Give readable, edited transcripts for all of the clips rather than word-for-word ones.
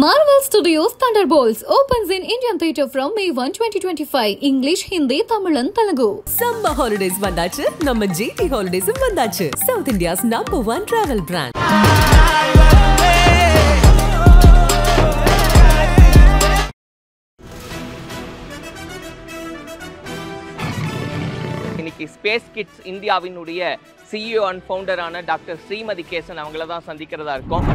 Marvel Studios Thunderbolts opens in Indian theatre from May 1, 2025. English, Hindi, Tamil and Telugu. Summer holidays vandachu, நம்ம GT Holidays vandachu. South India's #1 travel brand. இன்னைக்கு space kids இந்தியாவினுடைய CEO and ஃபவுண்டரான doctor Srimathi Kesan அவங்கள தான் சந்திக்கிறதா இருக்கும்.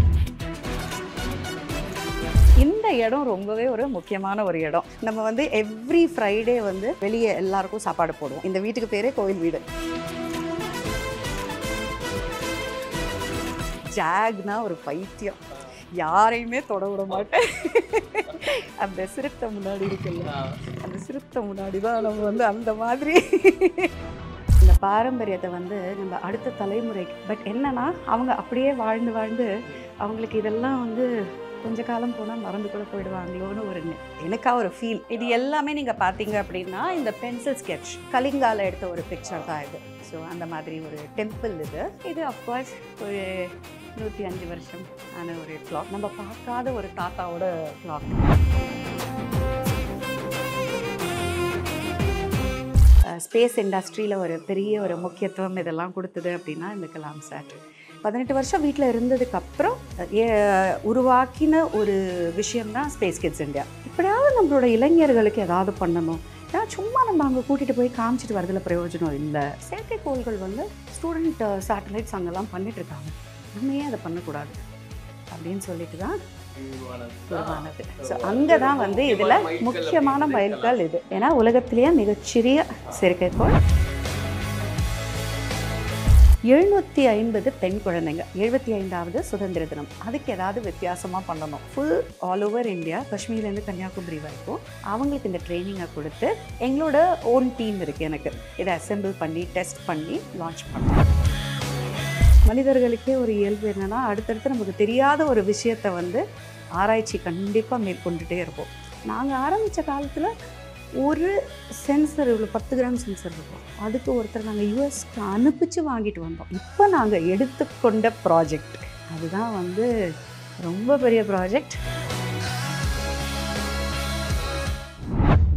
இந்த இடம் ரொம்பவே ஒரு முக்கியமான ஒரு இடம். நம்ம வந்து எவ்ரி ஃப்ரைடே வந்து வெளியே எல்லாருக்கும் சாப்பாடு போடுவோம். இந்த வீட்டுக்கு பேரே கோவில் வீடு. ஜாக்னா ஒரு பைத்தியம், யாரையுமே தொட விட மாட்டேன். அந்த சிறுத்தை முன்னாடி இருக்குல்ல, அந்த சிறுத்தை முன்னாடி தான் நம்ம வந்து அந்த மாதிரி இந்த பாரம்பரியத்தை வந்து நம்ம அடுத்த தலைமுறைக்கு, பட் என்னன்னா அவங்க அப்படியே வாழ்ந்து வாழ்ந்து அவங்களுக்கு இதெல்லாம் வந்து கொஞ்ச காலம் போனால் மறந்து கூட போயிடுவாங்களோன்னு ஒரு எனக்கா ஒரு ஃபீல். இது எல்லாமே நீங்கள் பார்த்தீங்க அப்படின்னா இந்த பென்சில் ஸ்கெட்ச் கலிங்கால எடுத்த ஒரு பிக்சர் தான் இது. ஸோ அந்த மாதிரி ஒரு டெம்பிள் இது அஃப்கோர்ஸ் ஒரு 105 வருஷம் ஆன ஒரு கிளாக், நம்ம பார்க்காத ஒரு தாத்தாவோட கிளாக். ஸ்பேஸ் இண்டஸ்ட்ரியில் ஒரு பெரிய ஒரு முக்கியத்துவம் இதெல்லாம் கொடுத்தது அப்படின்னா இந்த கலாம் சாட். 18 வருஷம் வீட்டில் இருந்ததுக்கப்புறம் உருவாக்கின ஒரு விஷயம்தான் ஸ்பேஸ் கிட்ஸ் இந்தியா. இப்படியாவது நம்மளோட இளைஞர்களுக்கு ஏதாவது பண்ணணும். ஏன்னா சும்மா நம்ம அங்கே கூட்டிகிட்டு போய் காமிச்சிட்டு வரதில் பிரயோஜனம் இல்லை. செயற்கைக்கோள்கள் வந்து ஸ்டூடெண்ட் சேட்டலைட்ஸ் அங்கெல்லாம் பண்ணிகிட்ருக்காங்க, நம்ம ஏன் அதை பண்ணக்கூடாது அப்படின்னு சொல்லிட்டு தான் உருவானது. ஸோ அங்கே தான் வந்து இதில் முக்கியமான மைல்கல் இது. ஏன்னா உலகத்திலேயே மிகச்சிறிய செயற்கைக்கோள் 750 பெண் குழந்தைங்க, 75வது சுதந்திர தினம், அதுக்கு ஏதாவது வித்தியாசமாக பண்ணணும். ஃபுல் ஆல் ஓவர் இந்தியா, காஷ்மீர்லேருந்து கன்னியாகுமரி வரைக்கும் அவங்களுக்கு இந்த ட்ரைனிங்கை கொடுத்து எங்களோட ஓன் டீம் இருக்குது. எனக்கு இதை அசெம்பிள் பண்ணி டெஸ்ட் பண்ணி லான்ச் பண்ணோம். மனிதர்களுக்கே ஒரு இயல்பு என்னென்னா, அடுத்தடுத்து நமக்கு தெரியாத ஒரு விஷயத்தை வந்து ஆராய்ச்சி கண்டிப்பாக மேற்கொண்டுட்டே இருப்போம். நாங்கள் ஆரம்பித்த காலத்தில் ஒரு சென்சர், இவ்வளோ 10 கிராம் சென்சர் இருக்கும், அதுக்கு ஒருத்தர் நாங்கள் யூஎஸ்க்கு அனுப்பிச்சு வாங்கிட்டு வந்தோம். இப்போ நாங்கள் எடுத்துக்கொண்ட ப்ராஜெக்ட் அதுதான் வந்து ரொம்ப பெரிய ப்ராஜெக்ட்.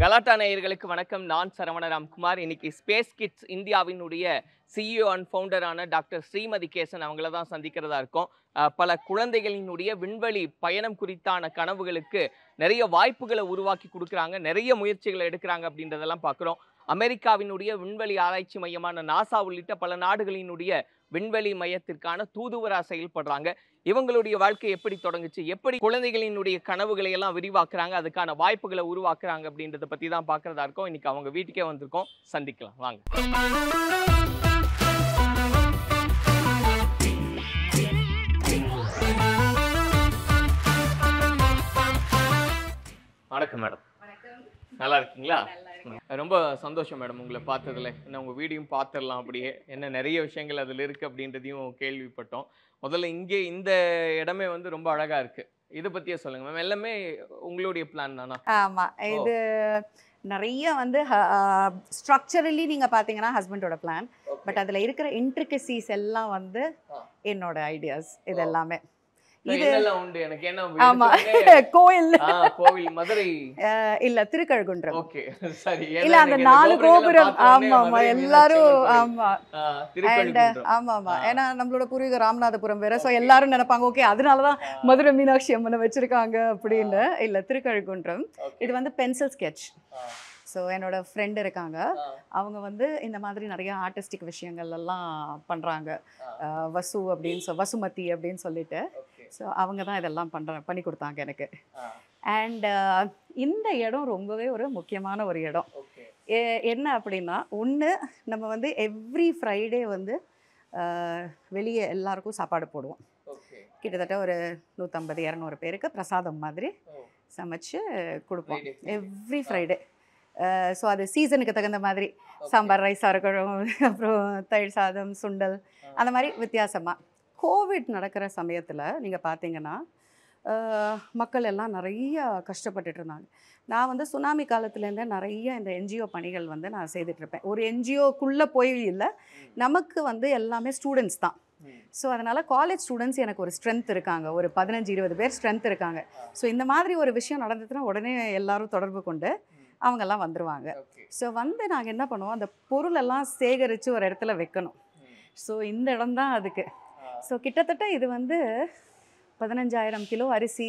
கலாட்டா நேயர்களுக்கு வணக்கம். நான் சரவண ராம்குமார். இன்னைக்கு ஸ்பேஸ் கிட்ஸ் இந்தியாவினுடைய CEO and ஃபவுண்டரான doctor Srimathi Kesan அவங்கள தான் சந்திக்கிறதா இருக்கும். பல குழந்தைகளினுடைய விண்வெளி பயணம் குறித்தான கனவுகளுக்கு நிறைய வாய்ப்புகளை உருவாக்கி கொடுக்குறாங்க, நிறைய முயற்சிகளை எடுக்கிறாங்க அப்படின்றதெல்லாம் பார்க்குறோம். அமெரிக்காவினுடைய விண்வெளி ஆராய்ச்சி மையமான நாசா உள்ளிட்ட பல நாடுகளினுடைய விண்வெளி மையத்திற்கான தூதுவராக செயல்படுறாங்க. இவங்களுடைய வாழ்க்கை எப்படி தொடங்குச்சு, எப்படி குழந்தைகளினுடைய கனவுகளை எல்லாம் விரிவாக்குறாங்க, அதுக்கான வாய்ப்புகளை உருவாக்குறாங்க அப்படின்றத பற்றி தான் பார்க்குறதா இருக்கோம். இன்னைக்கு அவங்க வீட்டுக்கே வந்திருக்கோம், சந்திக்கலாம் வாங்க. வணக்கம் மேடம். நல்லா இருக்கீங்களா? ரொம்ப சந்தோஷம் மேடம் உங்களை பார்த்ததுல. என்ன உங்கள் வீடியும் பார்த்துடலாம், அப்படியே என்ன நிறைய விஷயங்கள் அதில் இருக்குது அப்படின்றதையும் கேள்விப்பட்டோம். முதல்ல இங்கே இந்த இடமே வந்து ரொம்ப அழகாக இருக்குது, இதை பற்றியே சொல்லுங்கள் மேம். எல்லாமே உங்களுடைய பிளான் தானா? ஆமாம், இது நிறைய வந்து ஸ்ட்ரக்சரலி நீங்கள் பார்த்தீங்கன்னா ஹஸ்பண்டோட பிளான், பட் அதில் இருக்கிற இன்ட்ரிகசிஸ் எல்லாம் வந்து என்னோட ஐடியாஸ். இது எல்லாமே உண்டு எனக்கு. என்ன கோயில் மதுரை இல்ல திருக்கழுகுன்றம். ஓகே சரி. இல்ல அந்த 4 கோபுரம். ஆமா ஆமா எல்லாரும் ஆமா ஆமா ஆமா. ஏன்னா நம்மளோட பூர்வீக ராமநாதபுரம் வேற, சோ எல்லாரும் நினைப்பாங்க ஓகே அதனாலதான் மதுரை மீனாட்சி அம்மனை வச்சிருக்காங்க அப்படின்னு. இல்ல திருக்கழுகுன்றம். இது வந்து பென்சில் ஸ்கெட்ச். ஸோ என்னோட ஃப்ரெண்டு இருக்காங்க, அவங்க வந்து இந்த மாதிரி நிறைய ஆர்டிஸ்டிக் விஷயங்கள் எல்லாம் பண்ணுறாங்க. வசு அப்படின்னு வசுமதி அப்படின்னு சொல்லிட்டு, ஸோ அவங்க தான் இதெல்லாம் பண்ணி கொடுத்தாங்க எனக்கு. அண்ட் இந்த இடம் ரொம்பவே ஒரு முக்கியமான ஒரு இடம். என்ன அப்படின்னா, ஒன்று நம்ம வந்து எவ்ரி ஃப்ரைடே வந்து வெளியே எல்லாருக்கும் சாப்பாடு போடுவோம். கிட்டத்தட்ட ஒரு 150-200 பேருக்கு பிரசாதம் மாதிரி சமைச்சு கொடுப்போம் எவ்ரி ஃப்ரைடே. ஸோ அது சீசனுக்கு தகுந்த மாதிரி சாம்பார் ரைஸாக இருக்கணும், அப்புறம் தயிர் சாதம், சுண்டல், அந்த மாதிரி வித்தியாசமாக. கோவிட் நடக்கிற சமயத்தில் நீங்கள் பார்த்தீங்கன்னா மக்கள் எல்லாம் நிறைய கஷ்டப்பட்டுட்டு இருந்தாங்க. நான் வந்து சுனாமி காலத்துலேருந்தே நிறைய இந்த என்ஜிஓ பணிகள் வந்து நான் செய்துட்ருப்பேன். ஒரு என்ஜிஓக்குள்ளே போய் இல்லை, நமக்கு வந்து எல்லாமே ஸ்டூடெண்ட்ஸ் தான். ஸோ அதனால் காலேஜ் ஸ்டூடெண்ட்ஸ் எனக்கு ஒரு ஸ்ட்ரென்த் இருக்காங்க, ஒரு 15-20 பேர் ஸ்ட்ரென்த் இருக்காங்க. ஸோ இந்த மாதிரி ஒரு விஷயம் நடந்ததுன்னா உடனே எல்லாரும் தொடர்பு கொண்டு அவங்கெல்லாம் வந்துடுவாங்க. ஸோ வந்து நாங்கள் என்ன பண்ணுவோம், அந்த பொருளெல்லாம் சேகரித்து ஒரு இடத்துல வைக்கணும். ஸோ இந்த இடம் தான் அதுக்கு. ஸோ கிட்டத்தட்ட இது வந்து 15,000 கிலோ அரிசி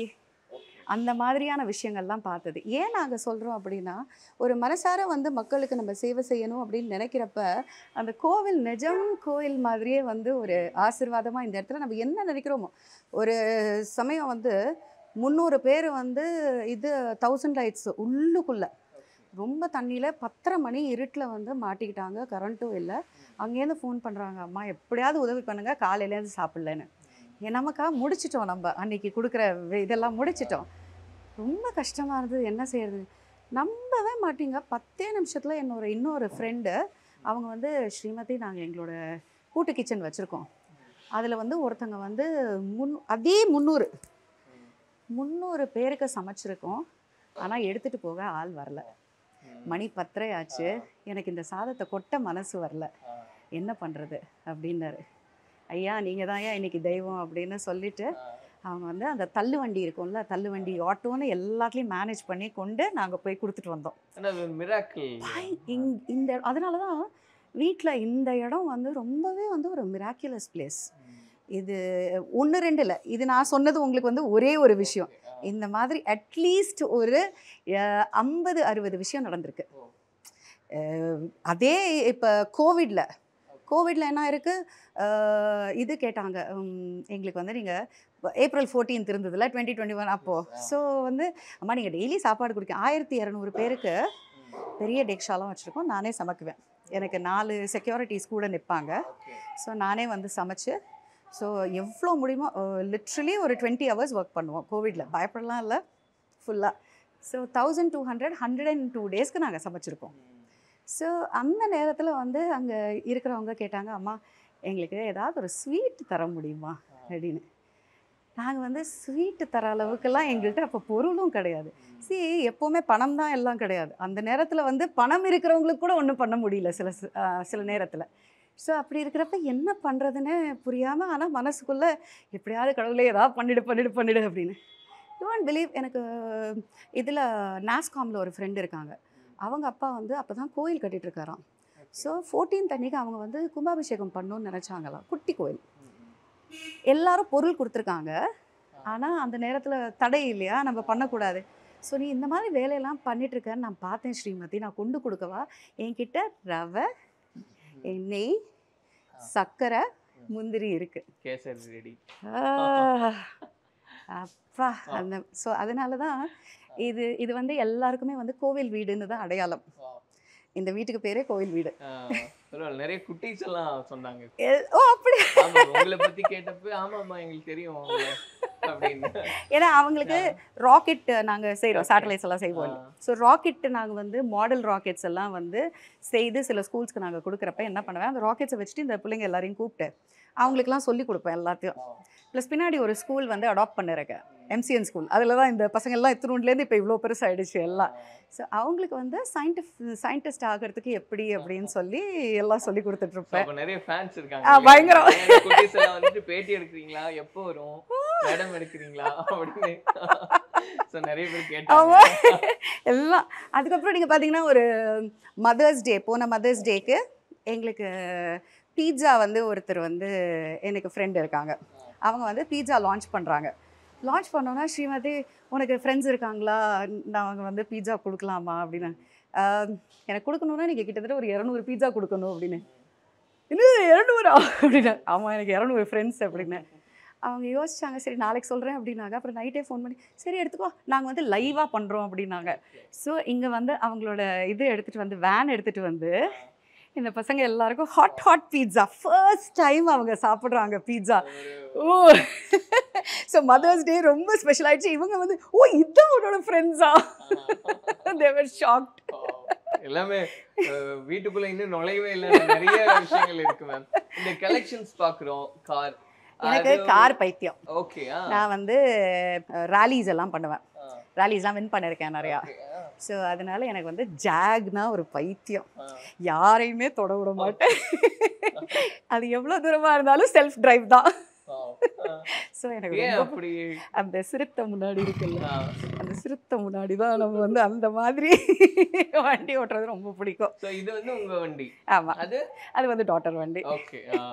அந்த மாதிரியான விஷயங்கள்லாம் பார்த்தது. ஏன் நாங்கள் சொல்கிறோம் அப்படின்னா, ஒரு மனசார வந்து மக்களுக்கு நம்ம சேவை செய்யணும் அப்படின்னு நினைக்கிறப்ப அந்த கோவில் நிஜம் கோவில் மாதிரியே வந்து ஒரு ஆசீர்வாதமாக இந்த இடத்துல நம்ம என்ன நினைக்கிறோமோ. ஒரு சமயம் வந்து 300 பேர் வந்து இது 1000 லைட்ஸ் உள்ளுக்குள்ளே ரொம்ப தண்ணியில் 10:30 மணி இருட்டில் வந்து மாட்டிக்கிட்டாங்க, கரண்ட்டும் இல்லை. அங்கேருந்து ஃபோன் பண்ணுறாங்க, அம்மா எப்படியாவது உதவி பண்ணுங்கள், காலையிலேருந்து சாப்பிட்லன்னு. நமக்கா முடிச்சிட்டோம், நம்ம அன்றைக்கி கொடுக்குற இதெல்லாம் முடிச்சிட்டோம். ரொம்ப கஷ்டமாக இருந்தது, என்ன செய்யறது நம்பவே மாட்டிங்க. 10 நிமிஷத்தில் இன்னொரு ஃப்ரெண்டு அவங்க வந்து, ஸ்ரீமதி நாங்கள் எங்களோட கூட்டு கிச்சன் வச்சுருக்கோம், அதில் வந்து ஒருத்தங்க வந்து அதே 300 பேருக்கு சமைச்சிருக்கோம், ஆனால் எடுத்துகிட்டு போக ஆள் வரல. மணி 10:30 ஆச்சு, எனக்கு இந்த சாதத்தை கொட்ட மனசு வரல, என்ன பண்ணுறது அப்படின்னாரு. ஐயா நீங்கள் தான் ஐயா இன்றைக்கி தெய்வம் அப்படின்னு சொல்லிவிட்டு அவங்க வந்து அந்த தள்ளு வண்டி இருக்கும்ல, தள்ளு வண்டி ஆட்டோன்னு எல்லாத்துலேயும் மேனேஜ் பண்ணி கொண்டு நாங்கள் போய் கொடுத்துட்டு வந்தோம். இந்த அதனால தான் வீட்டில் இந்த இடம் வந்து ரொம்பவே வந்து ஒரு மிராக்குலஸ் பிளேஸ். இது 1-2 இல்லை, இது நான் சொன்னது உங்களுக்கு வந்து ஒரே ஒரு விஷயம். இந்த மாதிரி அட்லீஸ்ட் ஒரு 50-60 விஷயம் நடந்திருக்கு. அதே இப்போ கோவிடில் என்ன இருக்குது, இது கேட்டாங்க எங்களுக்கு வந்து, நீங்கள் April 14 இருந்ததில்ல 2021 அப்போது. ஸோ வந்து அம்மா நீங்கள் டெய்லி சாப்பாடு கொடுக்க 1200 பேருக்கு பெரிய டெக்ஷாலாம் வச்சுருக்கோம், நானே சமைக்குவேன். எனக்கு 4 செக்யூரிட்டிஸ் கூட நிற்பாங்க. ஸோ நானே வந்து சமைச்சு, ஸோ எவ்வளோ முடியுமோ லிட்ரலி ஒரு 20 hours ஒர்க் பண்ணுவோம் கோவிடில், பயப்படலாம் இல்லை ஃபுல்லாக. ஸோ 102 டேஸ்க்கு நாங்கள் சமைச்சிருக்கோம். ஸோ அந்த நேரத்தில் வந்து அங்கே இருக்கிறவங்க கேட்டாங்க, அம்மா எங்களுக்கு ஏதாவது ஒரு ஸ்வீட் தர முடியுமா அப்படின்னு. நாங்கள் வந்து ஸ்வீட்டு தர அளவுக்கெல்லாம் எங்கள்கிட்ட அப்போ பொருளும் கிடையாது. எப்போவுமே பணம் தான் எல்லாம் கிடையாது. அந்த நேரத்தில் வந்து பணம் இருக்கிறவங்களுக்கு கூட ஒன்றும் பண்ண முடியல சில நேரத்தில். ஸோ அப்படி இருக்கிறப்ப என்ன பண்ணுறதுன்னு புரியாமல், ஆனால் மனசுக்குள்ளே எப்படியாவது கடவுளே ஏதாவது பண்ணிடு அப்படின்னு. யூ வாண்ட் பிலீவ், எனக்கு இதில் நாஸ்காமில் ஒரு ஃப்ரெண்டு இருக்காங்க, அவங்க அப்பா வந்து அப்போ தான் கோயில் கட்டிகிட்ருக்காராம். ஸோ 14th அன்றைக்கி அவங்க வந்து கும்பாபிஷேகம் பண்ணணுன்னு நினச்சாங்களாம். குட்டி கோயில், எல்லாரும் பொருள் கொடுத்துருக்காங்க, ஆனால் அந்த நேரத்தில் தடை இல்லையா, நம்ம பண்ணக்கூடாது. ஸோ நீ இந்த மாதிரி வேலையெல்லாம் பண்ணிகிட்ருக்கேன்னு நான் பார்த்தேன் ஸ்ரீமதி, நான் கொண்டு கொடுக்கவா? என்கிட்ட ரவை, நெய், சர்க்கரை, முந்திரி இருக்குது, கேசரி ரெடி. அப்பா அந்த ஸோ அதனால தான் இது வந்து எல்லாருக்குமே வந்து கோவில் வீடுன்னு தான் அடையாளம். இந்த வீட்டுக்கு பேரே கோவில் வீடு. நிறைய குட்டீஸ் எல்லாம் சொன்னாங்க. ஓ அப்படி உங்களை பத்தி கேட்டப்ப ஆமாம்மா எங்களுக்கு தெரியும் அப்படின்னு. ஏன்னா அவங்களுக்கு ராக்கெட் நாங்கள் செய்கிறோம், சேட்டலைட்ஸ் எல்லாம் செய்வோம். ஸோ ராக்கெட் நாங்கள் வந்து மாடல் ராக்கெட்ஸ் எல்லாம் வந்து செய்து சில ஸ்கூல்ஸ்க்கு நாங்கள் கொடுக்குறப்ப என்ன பண்ணுவேன், அந்த ராக்கெட்ஸை வச்சுட்டு இந்த பிள்ளைங்க எல்லாரையும் கூப்பிட்டு அவங்களுக்குலாம் சொல்லி கொடுப்பேன் எல்லாத்தையும். ப்ளஸ் பின்னாடி ஒரு ஸ்கூல் வந்து அடாப்ட் பண்ணிருக்கேன், MCN ஸ்கூல். அதில் தான் இந்த பசங்கள்லாம் இத்தினூண்லேருந்து இப்போ இவ்வளோ பெருசாகிடுச்சு எல்லாம். ஸோ அவங்களுக்கு வந்து சயின்டிஸ்ட் ஆகிறதுக்கு எப்படி அப்படின்னு சொல்லி எல்லாம் சொல்லி கொடுத்துட்ருப்பேன். நிறைய ஃபேன்ஸ் இருக்காங்க, பயங்கரம். வந்துட்டு பேட்டி எடுக்கிறீங்களா, எப்போ வரும் மேடம் எடுக்கிறீங்களா அப்படின்னு நிறைய பேர் கேட்டாங்க எல்லாம். அதுக்கப்புறம் நீங்கள் பார்த்தீங்கன்னா ஒரு மதர்ஸ் டே, போன மதர்ஸ் டேக்கு எங்களுக்கு பீட்சா வந்து ஒருத்தர் வந்து எனக்கு ஃப்ரெண்டு இருக்காங்க, அவங்க வந்து பீட்சா லான்ச் பண்ணுறாங்க. லான்ச் பண்ணோன்னா, ஸ்ரீமதி உனக்கு ஃப்ரெண்ட்ஸ் இருக்காங்களா, நான் வந்து பீட்சா கொடுக்கலாமா அப்படின்னு. எனக்கு கொடுக்கணுன்னா நீங்கள் கிட்டத்தட்ட ஒரு 200 பீட்சா கொடுக்கணும் அப்படின்னு. இன்னும் 200 அப்படின்னு. ஆமாம் எனக்கு 200 ஃப்ரெண்ட்ஸ் அப்படின்னு. அவங்க யோசிச்சாங்க, சரி நாளைக்கு சொல்கிறேன் அப்படின்னாங்க. அப்புறம் நைட்டே ஃபோன் பண்ணி, சரி எடுத்துக்கோ நாங்கள் வந்து லைவாக பண்ணுறோம் அப்படின்னாங்க. ஸோ இங்கே வந்து அவங்களோட இது எடுத்துகிட்டு வந்து, வேன் எடுத்துகிட்டு வந்து இந்த பசங்க எல்லாருக்கும் ஹாட் பீட்சா ஃபர்ஸ்ட் டைம் அவங்க சாப்பிட்றாங்க பீட்சா. ஓ ஸோ மதர்ஸ் டே ரொம்ப ஸ்பெஷல் ஆயிடுச்சு. இவங்க வந்து ஓ இதுதான் அவனோட ஃப்ரெண்ட்ஸா, they were shocked. எல்லாமே வீட்டுக்குள்ள இன்னும் நுழையவே இல்லை, நிறைய விஷயங்கள் இருக்கு மேம். இந்த கலெக்ஷன்ஸ் பார்க்குறோம், கார், எனக்கு கார் பைத்தியம். ஓகே, நான் வந்து ராலிஸ் எல்லாம் பண்ணுவேன், ராலிஸ்லாம் வின் பண்ணியிருக்கேன் நிறையா. ஸோ அதனால எனக்கு வந்து ஜாக்னா ஒரு பைத்தியம். யாரையுமே தொட விட மாட்டேன். அது எவ்வளோ தூரமாக இருந்தாலும் செல்ஃப் டிரைவ் தான். ஸோ எனக்கு ரொம்ப அந்த சிறுத்தை முன்னாடி இருக்குல்ல, அந்த சிறுத்தை முன்னாடி தான் நம்ம வந்து அந்த மாதிரி வண்டி ஓட்டுறது ரொம்ப பிடிக்கும். இது வந்து உங்க வண்டி? ஆமாம், அது வந்து டாட்டர் வண்டி.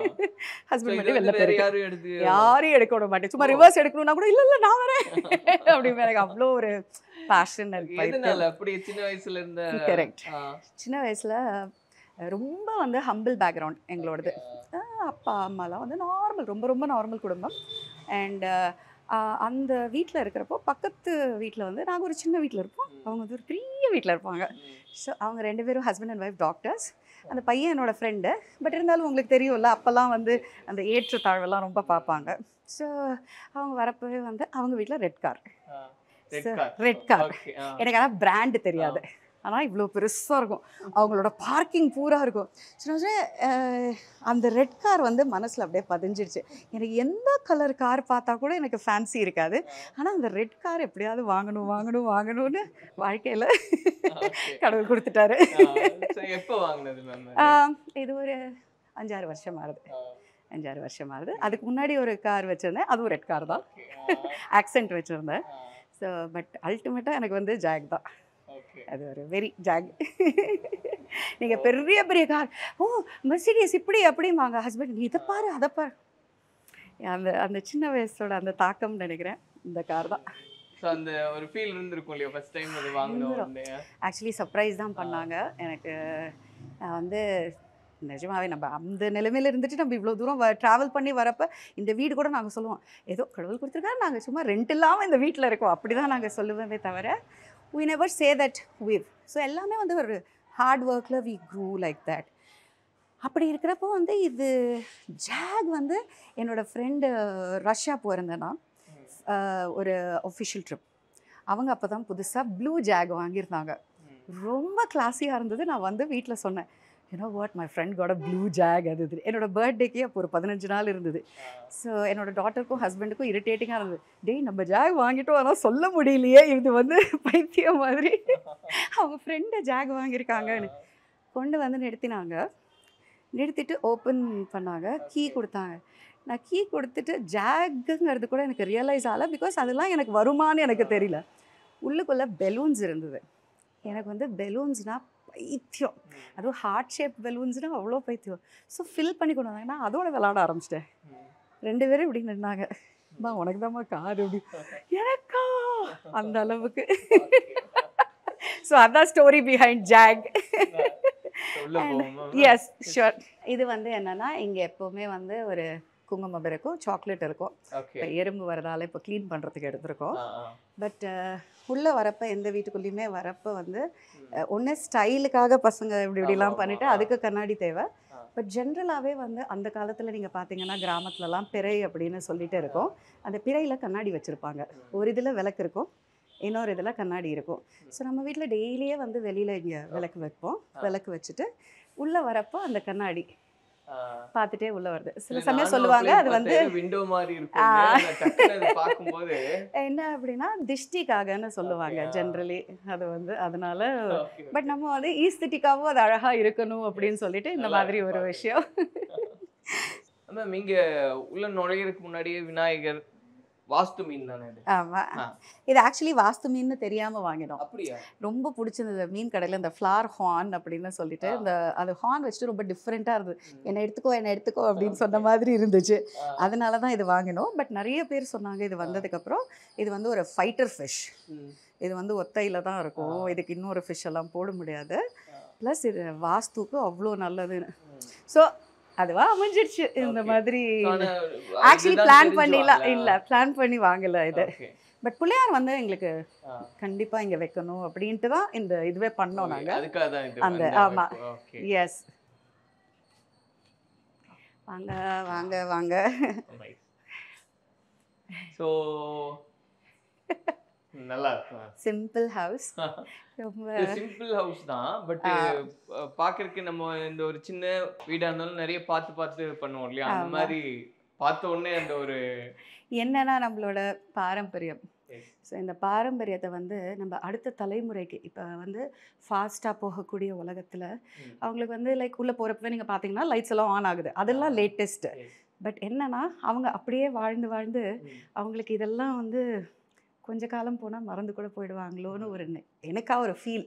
ஹஸ்பண்ட் வண்டி வெளில போயிருக்கு, யாரையும் எடுக்க விட மாட்டேன். சும்மா ரிவர்ஸ் எடுக்கணும்னா கூட இல்லை இல்லை நான் வரேன் அப்படின்னு எனக்கு அவ்வளோ ஒரு பேஷன். சின்ன வயசுல இருந்த கரெக்ட். சின்ன வயசுல ரொம்ப வந்து ஹம்பிள் பேக்ரவுண்ட் எங்களோடது. அப்பா அம்மாலாம் வந்து நார்மல், ரொம்ப ரொம்ப நார்மல் குடும்பம். அண்ட் அந்த வீட்டில் இருக்கிறப்போ பக்கத்து வீட்டில் வந்து நாங்கள் ஒரு சின்ன வீட்டில் இருப்போம், அவங்க வந்து ஒரு பெரிய வீட்டில் இருப்பாங்க. ஸோ அவங்க 2 பேரும் ஹஸ்பண்ட் அண்ட் ஒய்ஃப் டாக்டர்ஸ். அந்த பையன் என்னோடய ஃப்ரெண்டு. பட் இருந்தாலும் உங்களுக்கு தெரியும்ல, அப்போல்லாம் வந்து அந்த ஏற்றத்தாழ்வெல்லாம் ரொம்ப பார்ப்பாங்க. ஸோ அவங்க வரப்போவே வந்து அவங்க வீட்டில் ரெட் கார். எனக்கு ஆனால் பிராண்டு தெரியாது, ஆனால் இவ்வளோ பெருசாக இருக்கும், அவங்களோட பார்க்கிங் பூரா இருக்கும். ஸோ அந்த ரெட் கார் வந்து மனசில் அப்படியே பதிஞ்சிடுச்சு. எனக்கு எந்த கலர் கார் பார்த்தா கூட எனக்கு ஃபேன்சி இருக்காது, ஆனால் அந்த ரெட் கார் எப்படியாவது வாங்கணும் வாங்கணும் வாங்கணும்னு வாழ்க்கையில் கடவுள் கொடுத்துட்டாரு. எப்போ வாங்கினது? இது ஒரு 5-6 வருஷம் ஆகுது. 5-6 வருஷம் ஆகுது. அதுக்கு முன்னாடி ஒரு கார் வச்சுருந்தேன், அதுவும் ரெட் கார் தான், ஆக்சென்ட் வச்சுருந்தேன். ஸோ பட் அல்டிமேட்டாக எனக்கு வந்து ஜாக் தான். அது ஒரு வெரி ஜாக். நீங்கள் பெரிய பெரிய கார், ஓ மெர்சிடிஸ் இப்படி அப்படிம்பாங்க ஹஸ்பண்ட், நீ இதை பாரு அதை பாரு. அந்த அந்த சின்ன வயசோட அந்த தாக்கம் நினைக்கிறேன் இந்த கார் தான். அந்த ஒரு ஃபீல் இருந்திருக்கும் இல்லையா ஃபர்ஸ்ட் டைம் அது வாங்குனோம்? ஆக்சுவலி சர்ப்ரைஸ் தான் பண்ணாங்க எனக்கு. வந்து நிஜமாவே நம்ம அந்த நிலைமையில இருந்துட்டு நம்ம இவ்வளோ தூரம் ட்ராவல் பண்ணி வரப்போ இந்த வீடு கூட நாங்கள் சொல்லுவோம் ஏதோ கடவுள் கொடுத்துருக்காரு, நாங்கள் சும்மா ரெண்ட் இல்லாமல் இந்த வீட்டில் இருக்கோம் அப்படி தான் நாங்கள் சொல்லுவோமே தவிர we never say that with. So எல்லாமே வந்து ஒரு ஹார்ட் ஒர்க்கில் we grew like that. அப்படி இருக்கிறப்போ வந்து இது ஜாக் வந்து என்னோடய ஃப்ரெண்டு ரஷ்யா போயிருந்தேன்னா ஒரு ஒஃபிஷியல் ட்ரிப், அவங்க அப்போ தான் புதுசாக ப்ளூ ஜாக் வாங்கியிருந்தாங்க. ரொம்ப கிளாஸியாக இருந்தது. நான் வந்து வீட்டில் சொன்னேன், you know what my friend got a blue jack. அது என்னோட பர்த்டேக்கே அப்போ ஒரு 15 நாள் இருந்தது. ஸோ என்னோடய டாட்டருக்கும் ஹஸ்பண்டுக்கும் இரிட்டேட்டிங்காக இருந்தது, டேய் நம்ம ஜாக் வாங்கிட்டோம் ஆனால் சொல்ல முடியலையே, இது வந்து பைத்தியம் மாதிரி அவங்க ஃப்ரெண்டு ஜாக் வாங்கியிருக்காங்கன்னு கொண்டு வந்து நிறுத்திட்டு ஓப்பன் பண்ணாங்க, கீ கொடுத்தாங்க. நான் கீ கொடுத்துட்டு ஜாக்குங்கிறது கூட எனக்கு ரியலைஸ் ஆகலை, பிகாஸ் அதெல்லாம் எனக்கு வருமானு எனக்கு தெரியல. உள்ளுக்குள்ளே பெலூன்ஸ் இருந்தது. எனக்கு வந்து பெலூன்ஸ்னால் பைத்தியம், அதுவும் ஹார்ட் ஷேப் பெலூன்ஸ்னால் அவ்வளோ பைத்தியம். ஸோ ஃபில் பண்ணி கொண்டு வந்தாங்க. நான் அதோட விளாட ஆரம்பிச்சிட்டேன். 2 பேரும் இப்படி நின்னாங்க, அம்மா உனக்கு தான்மா கார் அப்படி, எனக்கா அந்த அளவுக்கு. ஸோ அதான் story behind jack. Yes sure. இது வந்து என்னென்னா இங்கே எப்போவுமே வந்து ஒரு குங்குமம் இருக்கும், சாக்லேட் இருக்கும். இப்போ எறும்பு வரதால இப்போ க்ளீன் பண்ணுறதுக்கு எடுத்துருக்கோம். பட் உள்ளே வரப்போ எந்த வீட்டுக்குள்ளேயுமே வரப்போ வந்து ஒன்று ஸ்டைலுக்காக பசங்க இப்படிலாம் பண்ணிவிட்டு அதுக்கு கண்ணாடி தேவை. பட் ஜென்ரலாகவே வந்து அந்த காலத்தில் நீங்கள் பார்த்தீங்கன்னா கிராமத்துலலாம் பிறை அப்படின்னு சொல்லிட்டு இருக்கும். அந்த பிறையில் கண்ணாடி வச்சுருப்பாங்க. ஒரு இதில் விளக்கு இருக்கும், இன்னொரு இதில் கண்ணாடி இருக்கும். ஸோ நம்ம வீட்டில் டெய்லியே வந்து வெளியில் இங்கே விளக்கு வைப்போம். விளக்கு வச்சுட்டு உள்ளே வரப்போ அந்த கண்ணாடி பார்த்துட்டே உள்ள வருது. சில சமயம் சொல்லுவாங்க அது வந்து விண்டோ மாதிரி இருக்கும், பாக்கும்போது என்ன அப்படின்னா திஷ்டிக்காகன்னு சொல்லுவாங்க ஜென்ரலி. அது வந்து அதனால பட் நம்ம வந்து ஈஸ்தட்டிக்காவும் அது அழகா இருக்கணும் அப்படின்னு சொல்லிட்டு இந்த மாதிரி ஒரு விஷயம். மேம் இங்க உள்ள நுழையிறதுக்கு முன்னாடியே விநாயகர் வாஸ்து மீன் தானே? ஆமா, இது ஆக்சுவலி வாஸ்து மீன் தெரியாம வாங்கினோம். அப்படியா? ரொம்ப பிடிச்சிருந்தது மீன் கடையில் இந்த ஃப்ளார் ஹார்ன் அப்படின்னு சொல்லிட்டு இந்த அது ஹார்ன் வச்சுட்டு ரொம்ப டிஃப்ரெண்ட்டாக இருந்தது. என்னை எடுத்துக்கோ அப்படின்னு சொன்ன மாதிரி இருந்துச்சு. அதனால தான் இது வாங்கினோம். பட் நிறைய பேர் சொன்னாங்க இது வந்ததுக்கப்புறம் இது வந்து ஒரு ஃபைட்டர் ஃபிஷ், இது வந்து ஒத்தையில் தான் இருக்கும், இதுக்கு இன்னொரு ஃபிஷ் எல்லாம் போட முடியாது, ப்ளஸ் இது வாஸ்துக்கு அவ்வளோ நல்லதுன்னு. ஸோ அதுவா அமைஞ்சிருச்சு இந்த மாதிரி. ஆக்சுவலி பிளான் பண்ணிலாம் இல்லை, பிளான் பண்ணி வாங்கலை இது. பட் பிள்ளையார் வந்து எங்களுக்கு கண்டிப்பா இங்க வைக்கணும் அப்படின்ட்டு தான் இந்த இதுவே பண்ணோம் நாங்க. அந்த ஆமா, எஸ். வாங்க வாங்க வாங்க. சோ நல்லா இருக்கு. சிம்பிள் ஹவுஸ், ரொம்ப சிம்பிள் ஹவுஸ் தான். பட் பாக்குறதுக்கு நம்ம இந்த ஒரு சின்ன வீடா இருந்தாலும் நிறைய பார்த்து பண்ணுவோம் இல்லையா, அந்த மாதிரி பார்த்த உடனே அந்த ஒரு என்னன்னா நம்மளோட பாரம்பரியம் ஸோ இந்த பாரம்பரியத்தை வந்து நம்ம அடுத்த தலைமுறைக்கு இப்போ வந்து ஃபாஸ்ட்டாக போகக்கூடிய உலகத்தில் அவங்களுக்கு வந்து லைக் உள்ளே போகிறப்ப நீங்கள் பார்த்தீங்கன்னா லைட்ஸ் எல்லாம் ஆன் ஆகுது, அதெல்லாம் லேட்டஸ்ட்டு. பட் என்னன்னா அவங்க அப்படியே வாழ்ந்து அவங்களுக்கு இதெல்லாம் வந்து கொஞ்ச காலம் போனால் மறந்து கூட போயிடுவாங்களோன்னு ஒரு எனக்கா ஒரு ஃபீல்.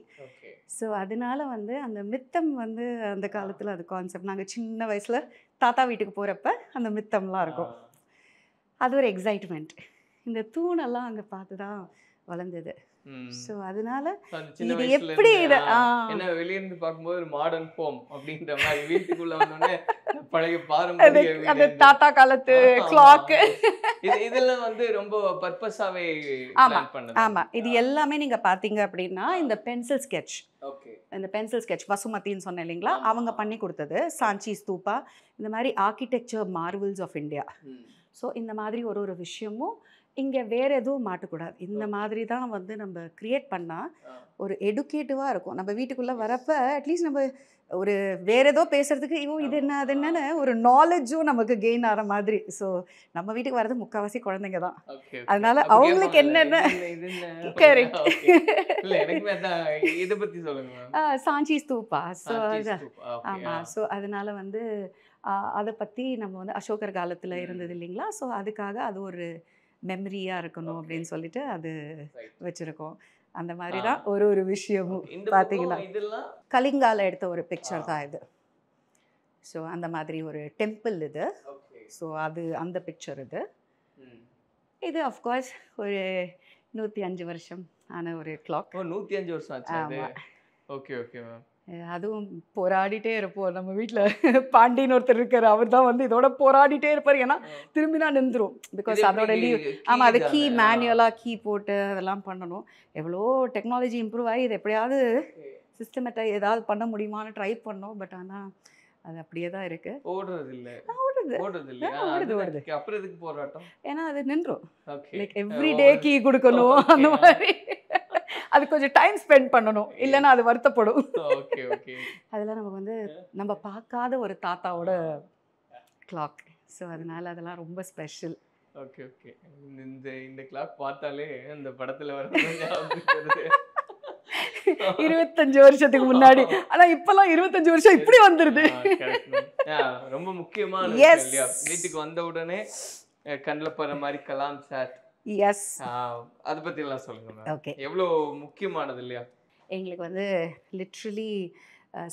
ஸோ அதனால வந்து அந்த மித்தம் வந்து அந்த காலத்தில் அது கான்செப்ட். நாங்கள் சின்ன வயசில் தாத்தா வீட்டுக்கு போகிறப்ப அந்த மித்தம்லாம் இருக்கும், அது ஒரு எக்ஸைட்மெண்ட். இந்த தூணெல்லாம் அங்கே பார்த்து தான் வளர்ந்தது. ஸோ அதனால இது எப்படி இதை என்ன வெளியிருந்து பார்க்கும்போது ஒரு மாடர்ன் ஹோம் அப்படின்ற மாதிரி வீட்டுக்குள்ள வந்தோடனே பழைய பாரம்பரிய அந்த தாத்தா காலத்து கிளாக்கு இதெல்லாம் வந்து ரொம்ப பர்பஸாவே பிளான் பண்ணது. ஆமா, இது எல்லாமே நீங்க பாத்தீங்க அப்படின்னா இந்த பென்சில் ஸ்கெட்ச், இந்த பென்சில் ஸ்கெட்ச் வசுமதின்னு சொன்னேன் இல்லைங்களா, அவங்க பண்ணி கொடுத்தது. சாஞ்சி ஸ்தூபா, இந்த மாதிரி architecture marvels of India. So இந்த மாதிரி ஒரு விஷயமும் இங்கே வேறு எதுவும் மாட்டக்கூடாது. இந்த மாதிரி தான் வந்து நம்ம க்ரியேட் பண்ணால் ஒரு எடுக்கேட்டிவாக இருக்கும். நம்ம வீட்டுக்குள்ளே வரப்போ அட்லீஸ்ட் நம்ம ஒரு வேறு ஏதோ பேசுகிறதுக்கு இது என்ன அது என்னன்னு ஒரு நாலேஜும் நமக்கு கெயின் ஆகிற மாதிரி. ஸோ நம்ம வீட்டுக்கு வர்றது முக்கால்வாசி குழந்தைங்க தான், அதனால அவங்களுக்கு என்னென்ன கரெக்ட். சாஞ்சி ஸ்தூபா. ஸோ ஆமாம், ஸோ அதனால வந்து அதை பற்றி நம்ம வந்து அசோகர் காலத்தில் இருந்தது இல்லைங்களா, ஸோ அதுக்காக அது ஒரு மெமரியாக இருக்கணும் அப்படின்னு சொல்லிட்டு அது வச்சுருக்கோம். அந்த மாதிரி தான் ஒரு விஷயமும் பார்த்தீங்கன்னா கலிங்கால எடுத்த ஒரு பிக்சர் தான் இது. ஸோ அந்த மாதிரி ஒரு டெம்பிள் இது. ஸோ அது அந்த பிக்சர் இது. இது அஃப்கோர்ஸ் ஒரு 105 வருஷம் ஆன ஒரு கிளாக். 105 வருஷம் ஆச்சு. ஆமாம். Okay okay ma'am. அதுவும் போராடிட்டே இருப்போம். நம்ம வீட்டில் பாண்டின்னு ஒருத்தர் இருக்கார், அவர் தான் வந்து இதோட போராடிட்டே இருப்பார். ஏன்னா திரும்பினா நின்றுரும், பிகாஸ் அதோட லீவ். ஆமாம், அது கீ மேனுவலாக கீ போட்டு அதெல்லாம் பண்ணணும். எவ்வளோ டெக்னாலஜி இம்ப்ரூவ் ஆகி இது எப்படியாவது சிஸ்டமேட்டாக ஏதாவது பண்ண முடியுமான்னு ட்ரை பண்ணோம். பட் ஆனால் அது அப்படியே தான் இருக்கு. ஓடுறது அப்புறம் எதுக்கு போராட்டம்? ஏன்னா அது நின்றும். லைக் எவ்ரிடே கீ கொடுக்கணும், அந்த மாதிரி அது கொஞ்சம் டைம் ஸ்பெண்ட் பண்ணணும், இல்லைன்னா அது வருத்தப்படும். அதெல்லாம் நமக்கு வந்து நம்ம பார்க்காத ஒரு தாத்தாவோட கிளாக். ஸோ அதனால அதெல்லாம் ரொம்ப ஸ்பெஷல். Okay okay. இந்த கிளாக் பார்த்தாலே அந்த படத்துல வர 25 வருஷத்துக்கு முன்னாடி, ஆனா இப்பெல்லாம் 25 வருஷம் இப்படி வந்துருது. ரொம்ப முக்கியமான வீட்டுக்கு வந்த உடனே கண்ணில் போற மாதிரி கலாம் சார். எஸ், அதை பத்தி எல்லாம் சொல்லுங்க. ஓகே, எவ்வளோ முக்கியமானது இல்லையா எங்களுக்கு வந்து லிட்ரலி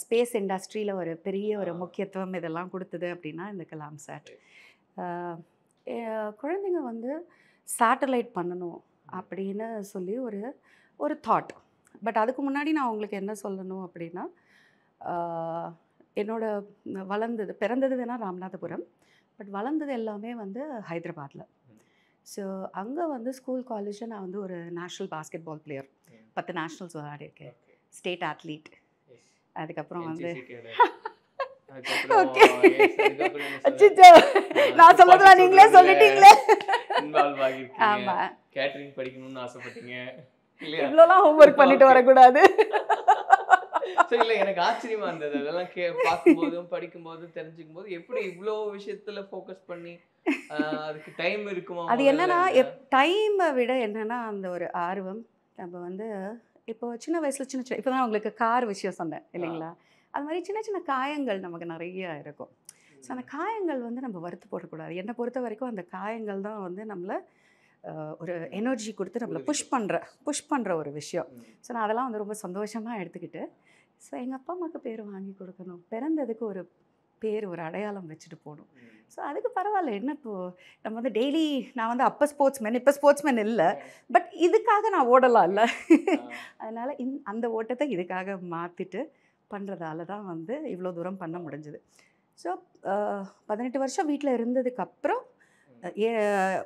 ஸ்பேஸ் இண்டஸ்ட்ரியில் ஒரு பெரிய ஒரு முக்கியத்துவம் இதெல்லாம் கொடுத்தது அப்படின்னா இந்த கலாம் சாட். குழந்தைங்க வந்து சேட்டலைட் பண்ணணும் அப்படின்னு சொல்லி ஒரு தாட். பட் அதுக்கு முன்னாடி நான் உங்களுக்கு என்ன சொல்லணும் அப்படின்னா, என்னோட பிறந்தது வேணால் ராமநாதபுரம், பட் வளர்ந்தது எல்லாமே வந்து ஹைதராபாத்தில். ஸோ அங்கே வந்து ஸ்கூல் காலேஜில் நான் வந்து ஒரு national basketball player, 10 nationals விளையாடிருக்கேன், ஸ்டேட் அத்லீட். அதுக்கப்புறம் வந்து ஓகே, நான் சொல்லலாம் நீங்களே சொல்லிட்டீங்களே. ஆமாம், கேட்டரிங் படிக்கணும்னு ஆசைப்பட்டீங்க, இவ்வளோலாம் ஹோம்ஒர்க் பண்ணிட்டு வரக்கூடாது. இல்லை, எனக்கு ஆச்சரியமா இருந்தது அதெல்லாம் பார்க்கும்போதும் படிக்கும்போதும் தெரிஞ்சுக்கும் போது எப்படி இவ்வளோ விஷயத்துல ஃபோக்கஸ் பண்ணி அதுக்கு டைம் இருக்குமா. அது என்னன்னா டைமை விட என்னன்னா அந்த ஒரு ஆர்வம். நம்ம வந்து இப்போ சின்ன வயசுல சின்ன இப்போ தான் உங்களுக்கு கார் விஷயம் சொன்னேன் இல்லைங்களா, அது மாதிரி சின்ன சின்ன காயங்கள் நமக்கு நிறைய இருக்கும். ஸோ அந்த காயங்கள் வந்து நம்ம வருத்து போடக்கூடாது. என்னை பொறுத்த வரைக்கும் அந்த காயங்கள் தான் வந்து நம்மளை ஒரு எனர்ஜி கொடுத்து நம்மளை புஷ் பண்ணுற ஒரு விஷயம். ஸோ நான் அதெல்லாம் வந்து ரொம்ப சந்தோஷமாக எடுத்துக்கிட்டு, ஸோ எங்கள் அப்பா அம்மாவுக்கு பேர் வாங்கி கொடுக்கணும், பிறந்ததுக்கு ஒரு பேர் ஒரு அடையாளம் வச்சுட்டு போகணும். ஸோ அதுக்கு பரவாயில்ல, என்ன இப்போது நம்ம வந்து டெய்லி நான் வந்து அப்போ ஸ்போர்ட்ஸ்மேன் இப்போ ஸ்போர்ட்ஸ்மேன் இல்லை, பட் இதுக்காக நான் ஓடலாம் இல்லை. அதனால் அந்த ஓட்டத்தை இதுக்காக மாற்றிட்டு பண்ணுறதால தான் வந்து இவ்வளோ தூரம் பண்ண முடிஞ்சுது. ஸோ 18 வருஷம் வீட்டில் இருந்ததுக்கப்புறம்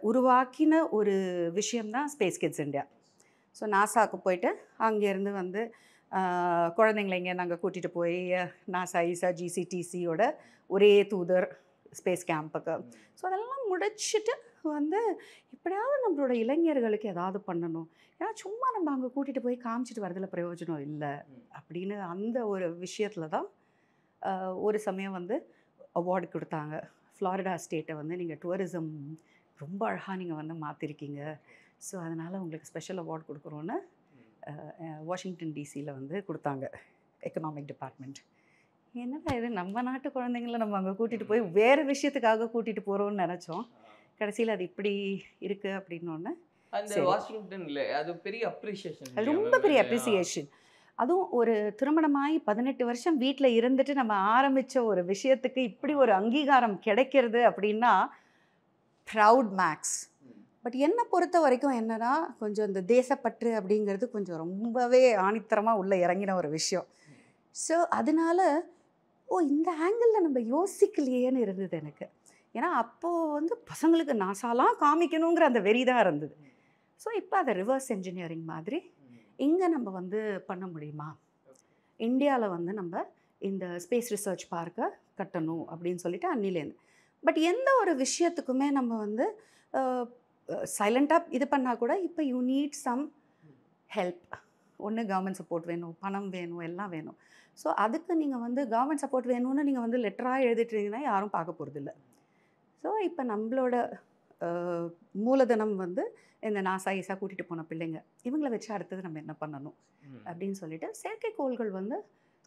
உருவாக்கின ஒரு விஷயம்தான் ஸ்பேஸ் கிட்ஸ் இந்தியா. ஸோ நாசாவுக்கு போயிட்டு அங்கேருந்து வந்து குழந்தைங்களை இங்கே நாங்கள் கூட்டிகிட்டு போய் நாசா ஈசா ஜிசிடிசியோட ஒரே தூதர் ஸ்பேஸ் கேம்புக்கு. ஸோ அதெல்லாம் முடிச்சுட்டு வந்து எப்படியாவது நம்மளோட இளைஞர்களுக்கு ஏதாவது பண்ணணும், ஏன்னா சும்மா நம்ம அங்கே கூட்டிகிட்டு போய் காமிச்சிட்டு வரதில் பிரயோஜனம் இல்லை அப்படின்னு அந்த ஒரு விஷயத்தில் தான் ஒரு சமயம் வந்து அவார்டு கொடுத்தாங்க. ஃப்ளாரிடா ஸ்டேட்டை வந்து நீங்கள் டூரிசம் ரொம்ப அழகாக நீங்கள் வந்து மாற்றிருக்கீங்க, ஸோ அதனால் உங்களுக்கு ஸ்பெஷல் அவார்ட் கொடுக்குறோன்னு வாஷிங்டன் டிசியில் வந்து கொடுத்தாங்க எக்கனாமிக் டிபார்ட்மெண்ட். என்னடா இது நம்ம நாட்டு குழந்தைங்கள நம்ம அங்கே கூட்டிகிட்டு போய் வேறு விஷயத்துக்காக கூட்டிகிட்டு போகிறோன்னு நினச்சோம். கடைசியில் அது இப்படி இருக்குது அப்படின்னோடனே அந்த வாஷிங்டன்ல அது பெரிய அப்ரிசியேஷன், ரொம்ப பெரிய அப்ரிசியேஷன். அதுவும் ஒரு திருமணமாகி 18 வருஷம் வீட்டில் இருந்துட்டு நம்ம ஆரம்பித்த ஒரு விஷயத்துக்கு இப்படி ஒரு அங்கீகாரம் கிடைக்கிறது அப்படின்னா ப்ரவுட் மேக்ஸ். பட் என்னை பொறுத்த வரைக்கும் என்னன்னா கொஞ்சம் இந்த தேசப்பற்று அப்படிங்கிறது கொஞ்சம் ரொம்பவே ஆணித்தரமாக உள்ளே இறங்கின ஒரு விஷயம். ஸோ அதனால இந்த ஆங்கிளில் நம்ம யோசிக்கலையேன்னு இருந்தது எனக்கு. ஏன்னா அப்போது வந்து பசங்களுக்கு நாசாலாம் காமிக்கணுங்கிற அந்த வெறி தான் இருந்தது. ஸோ இப்போ அதை ரிவர்ஸ் என்ஜினியரிங் மாதிரி இங்கே நம்ம வந்து பண்ண முடியுமா, இந்தியாவில் வந்து நம்ம இந்த ஸ்பேஸ் ரிசர்ச் பார்க்கை கட்டணும் அப்படின்னு சொல்லிட்டு அன்னிலேருந்து. பட் எந்த ஒரு விஷயத்துக்குமே நம்ம வந்து சைலண்ட்டாக இது பண்ணால் கூட இப்போ யூ நீட் சம் ஹெல்ப். ஒன்று கவர்மெண்ட் சப்போர்ட் வேணும், பணம் வேணும், எல்லாம் வேணும். ஸோ அதுக்கு நீங்கள் வந்து கவர்மெண்ட் சப்போர்ட் வேணும்னு நீங்கள் வந்து லெட்டராக எழுதிட்டுருந்தீங்கன்னா யாரும் பார்க்க போகிறதில்ல. ஸோ இப்போ நம்மளோட மூலதனம் வந்து இந்த நாசா ஈசா கூட்டிகிட்டு போன பிள்ளைங்க, இவங்களை வச்சு அடுத்தது நம்ம என்ன பண்ணணும் அப்படின்னு சொல்லிட்டு செயற்கைக்கோள்கள் வந்து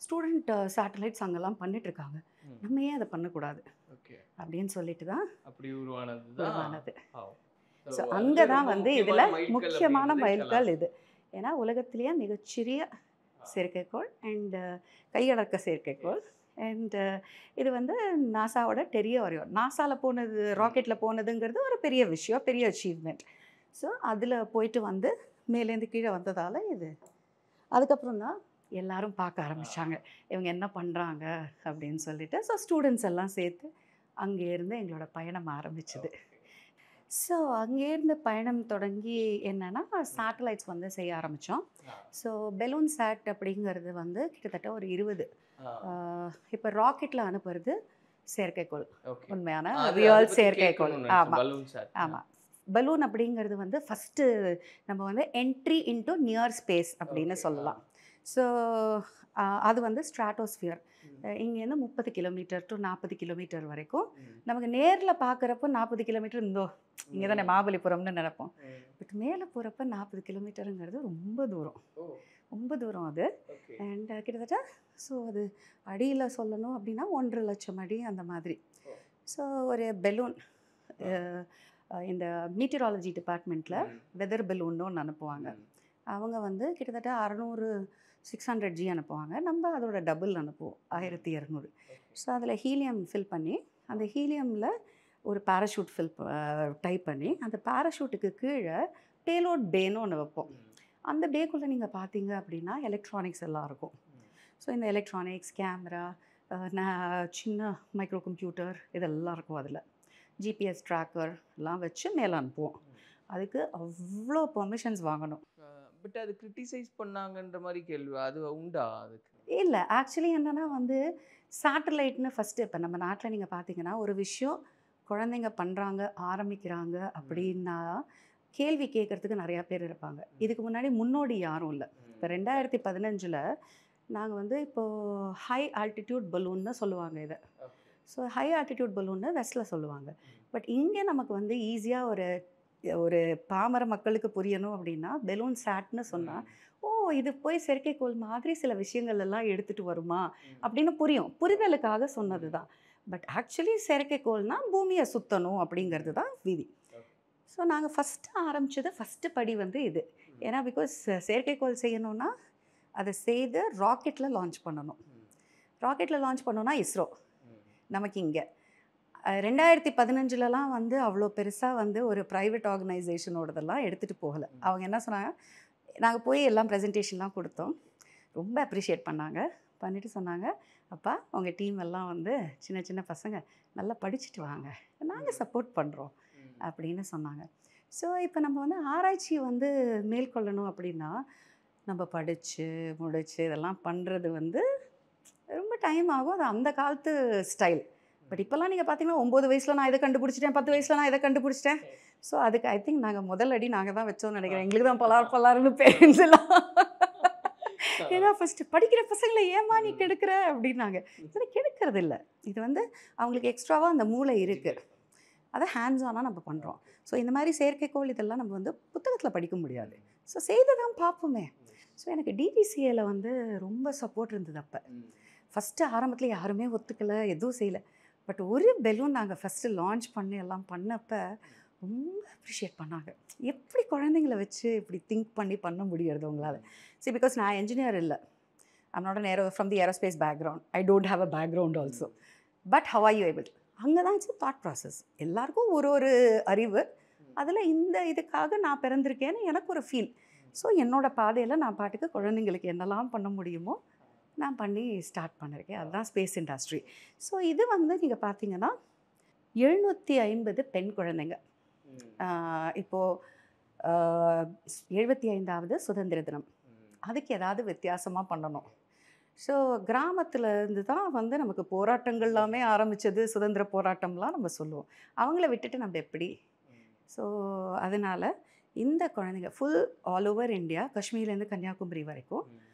ஸ்டூடெண்ட் சேட்டலைட்ஸ் அங்கெல்லாம் பண்ணிட்டுருக்காங்க. நம்ம ஏன் அதை பண்ணக்கூடாது அப்படின்னு சொல்லிட்டு தான் அப்படி உருவானது. ஸோ அங்கே தான் வந்து இதில் முக்கியமான மைல்கல் இது. ஏன்னா உலகத்திலேயே மிகச்சிறிய செயற்கைக்கோள் அண்ட் கையடக்க செயற்கைக்கோள். அண்ட் இது வந்து நாசாவோட டெரியோரியோன். நாசாவில் போனது, ராக்கெட்டில் போனதுங்கிறது ஒரு பெரிய விஷயம், பெரிய அச்சீவ்மெண்ட். ஸோ அதில் போயிட்டு வந்து மேலேருந்து கீழே வந்ததால் இது அதுக்கப்புறம் தான் எல்லோரும் பார்க்க ஆரம்பித்தாங்க இவங்க என்ன பண்ணுறாங்க அப்படின்னு சொல்லிட்டு. ஸோ ஸ்டூடெண்ட்ஸ் எல்லாம் சேர்த்து அங்கேருந்து எங்களோட பயணம் ஆரம்பிச்சுது. ஸோ அங்கேருந்து பயணம் தொடங்கி என்னென்னா சேட்டலைட்ஸ் வந்து செய்ய ஆரம்பித்தோம். ஸோ பெலூன் சேட் அப்படிங்கிறது வந்து கிட்டத்தட்ட ஒரு 20. இப்போ ராக்கெட்டில் அனுப்புறது செயற்கைக்கோள், உண்மையான ரியல் செயற்கைக்கோள். ஆமாம். பலூன் அப்படிங்கிறது வந்து ஃபஸ்ட்டு நம்ம வந்து என்ட்ரி இன்டு நியர் ஸ்பேஸ் அப்படின்னு சொல்லலாம். ஸோ அது வந்து ஸ்ட்ராட்டோஸ்பியர். இங்கேருந்து 30 கிலோமீட்டர் டு 40 கிலோமீட்டர் வரைக்கும். நமக்கு நேரில் பார்க்குறப்போ 40 கிலோமீட்டர் இங்கே தானே மாபலிபுரம்னு நினைப்போம். பட் மேலே போகிறப்ப 40 கிலோமீட்டருங்கிறது ரொம்ப தூரம் அது. அண்ட் கிட்டத்தட்ட ஸோ அது அடியில் சொல்லணும் அப்படின்னா 1.5 லட்சம் அடி அந்த மாதிரி. ஸோ ஒரு பெலூன் இந்த மீட்டியராலஜி டிபார்ட்மெண்ட்டில் வெதர் பெலூன்னு ஒன்று அனுப்புவாங்க. அவங்க வந்து கிட்டத்தட்ட 600-600 G அனுப்புவாங்க. நம்ம அதோட டபுள் அனுப்புவோம், 1200. ஸோ அதில் ஹீலியம் ஃபில் பண்ணி அந்த ஹீலியமில் ஒரு பேராஷூட் டைப் பண்ணி அந்த பேராஷூட்டுக்கு கீழே பேலோட் பேன்னு ஒன்று வைப்போம். அந்த பேக்குள்ளே நீங்கள் பார்த்தீங்க அப்படின்னா எலக்ட்ரானிக்ஸ் எல்லாம் இருக்கும். ஸோ இந்த எலக்ட்ரானிக்ஸ், கேமரா, சின்ன மைக்ரோ கம்ப்யூட்டர் இதெல்லாம் இருக்கும். அதில் ஜிபிஎஸ் ட்ராக்கர் எல்லாம் வச்சு மேலே அனுப்புவோம். அதுக்கு அவ்வளோ பெர்மிஷன்ஸ் வாங்கணும். பட் அது கிரிட்டிசைஸ் பண்ணாங்கன்ற மாதிரி கேள்வி அது உண்டா? அதுக்கு இல்லை, ஆக்சுவலி என்னென்னா வந்து சேட்டலைட்னு ஃபஸ்ட்டு இப்போ நம்ம நாட்டில் நீங்கள் பார்த்தீங்கன்னா ஒரு விஷயம் குழந்தைங்க பண்ணுறாங்க, ஆரம்பிக்கிறாங்க அப்படின்னா கேள்வி கேட்குறதுக்கு நிறையா பேர் இருப்பாங்க. இதுக்கு முன்னாடி முன்னோடி யாரும் இல்லை. இப்போ 2015 நாங்கள் வந்து இப்போது ஹை ஆல்டிடியூட் பலூன்னு சொல்லுவாங்க இதை. ஸோ ஹை ஆல்டிடியூட் பலூன்னு வெஸ்ட்டில் சொல்லுவாங்க. பட் இங்கே நமக்கு வந்து ஈஸியாக ஒரு பாமர மக்களுக்கு புரியணும் அப்படின்னா பெலூன் சேட்னு சொன்னால் இது போய் செயற்கைக்கோள் மாதிரி சில விஷயங்கள் எல்லாம் எடுத்துகிட்டு வருமா அப்படின்னு புரிதலுக்காக சொன்னது தான். பட் ஆக்சுவலி செயற்கைக்கோள்னால் பூமியை சுற்றணும் அப்படிங்கிறது தான் விதி. ஸோ நாங்கள் ஃபஸ்ட்டு படி வந்து இது. ஏன்னா பிகாஸ் செயற்கைக்கோள் செய்யணுன்னா அதை செய்து ராக்கெட்டில் லான்ச் பண்ணணும்னா இஸ்ரோ நமக்கு இங்கே 2015 வந்து அவ்வளோ பெருசாக வந்து ஒரு ப்ரைவேட் ஆர்கனைசேஷனோடதெல்லாம் எடுத்துகிட்டு போகலை. அவங்க என்ன சொன்னாங்க, நாங்கள் போய் எல்லாம் ப்ரெசன்டேஷன்லாம் கொடுத்தோம். ரொம்ப அப்ரிஷியேட் பண்ணிட்டு சொன்னாங்க, அப்பா உங்கள் டீம் எல்லாம் வந்து சின்ன சின்ன பசங்க நல்லா படிச்சுட்டு வாங்க, நாங்கள் சப்போர்ட் பண்ணுறோம் அப்படின்னு சொன்னாங்க. ஸோ இப்போ நம்ம வந்து ஆராய்ச்சி வந்து மேற்கொள்ளணும் அப்படின்னா நம்ம படித்து முடித்து இதெல்லாம் பண்ணுறது வந்து ரொம்ப டைம் ஆகும். அது அந்த காலத்து ஸ்டைல். பட் இப்போல்லாம் நீங்கள் பார்த்தீங்கன்னா 9 வயசில் நான் இதை கண்டுபிடிச்சிட்டேன், 10 வயசில் நான் இதை கண்டுபிடிச்சிட்டேன். ஸோ அதுக்கு ஐ திங்க் நாங்கள் முதல் அடி நாங்கள் தான் வச்சோம்னு நினைக்கிறேன். எங்களுக்கு தான் பலாருன்னு பேரண்ட்ஸ் எல்லாம். ஏன்னா ஃபஸ்ட்டு படிக்கிற பசங்களை ஏமா நீ கெடுக்கிற அப்படின்னாங்க. சரி, கெடுக்கிறது இல்லை, இது வந்து அவங்களுக்கு எக்ஸ்ட்ராவாக அந்த மூளை இருக்குது. அதை ஹேண்ட்ஸ் ஆனாக நம்ம பண்ணுறோம். ஸோ இந்த மாதிரி செயற்கைக்கோள் இதெல்லாம் நம்ம வந்து புத்தகத்தில் படிக்க முடியாது. ஸோ செய்து தான் பார்ப்போமே. ஸோ எனக்கு டிடிசிஏல வந்து ரொம்ப சப்போர்ட் இருந்தது. அப்போ ஃபஸ்ட்டு ஆரம்பத்தில் யாருமே ஒத்துக்கலை, எதுவும் செய்யலை. பட் ஒரு பெலூன் நாங்கள் ஃபஸ்ட்டு லான்ச் பண்ணி எல்லாம் பண்ணப்போ ரொம்ப அப்ரிஷியேட் பண்ணாங்க. எப்படி குழந்தைங்கள வச்சு இப்படி திங்க் பண்ணி பண்ண முடியாது உங்களால்? சரி, பிகாஸ் நான் என்ஜினியர் இல்லை. I'm not an from the aerospace background. I don't have a background also. But how are you able? அங்கே தான் இட்ஸ் தாட் ப்ராசஸ். எல்லாருக்கும் ஒரு அறிவு. அதில் இந்த இதுக்காக நான் பிறந்திருக்கேன்னு எனக்கு ஒரு ஃபீல். ஸோ என்னோடய பாதையில் நான் பாட்டுக்கு குழந்தைங்களுக்கு என்னெல்லாம் பண்ண முடியுமோ நான் பண்ணி ஸ்டார்ட் பண்ணியிருக்கேன். அதுதான் ஸ்பேஸ் இண்டஸ்ட்ரி. ஸோ இது வந்து நீங்கள் பார்த்தீங்கன்னா 750 பெண் குழந்தைங்க. இப்போது 75வது சுதந்திர தினம், அதுக்கு ஏதாவது வித்தியாசமாக பண்ணணும். ஸோ கிராமத்துலேருந்து தான் வந்து நமக்கு போராட்டங்கள் எல்லாமே ஆரம்பித்தது. சுதந்திர போராட்டம்லாம் நம்ம சொல்லுவோம். அவங்கள விட்டுட்டு நம்ம எப்படி? ஸோ அதனால் இந்த குழந்தைங்க ஃபுல் ஆல் ஓவர் இந்தியா, காஷ்மீர்லேருந்து கன்னியாகுமரி வரைக்கும்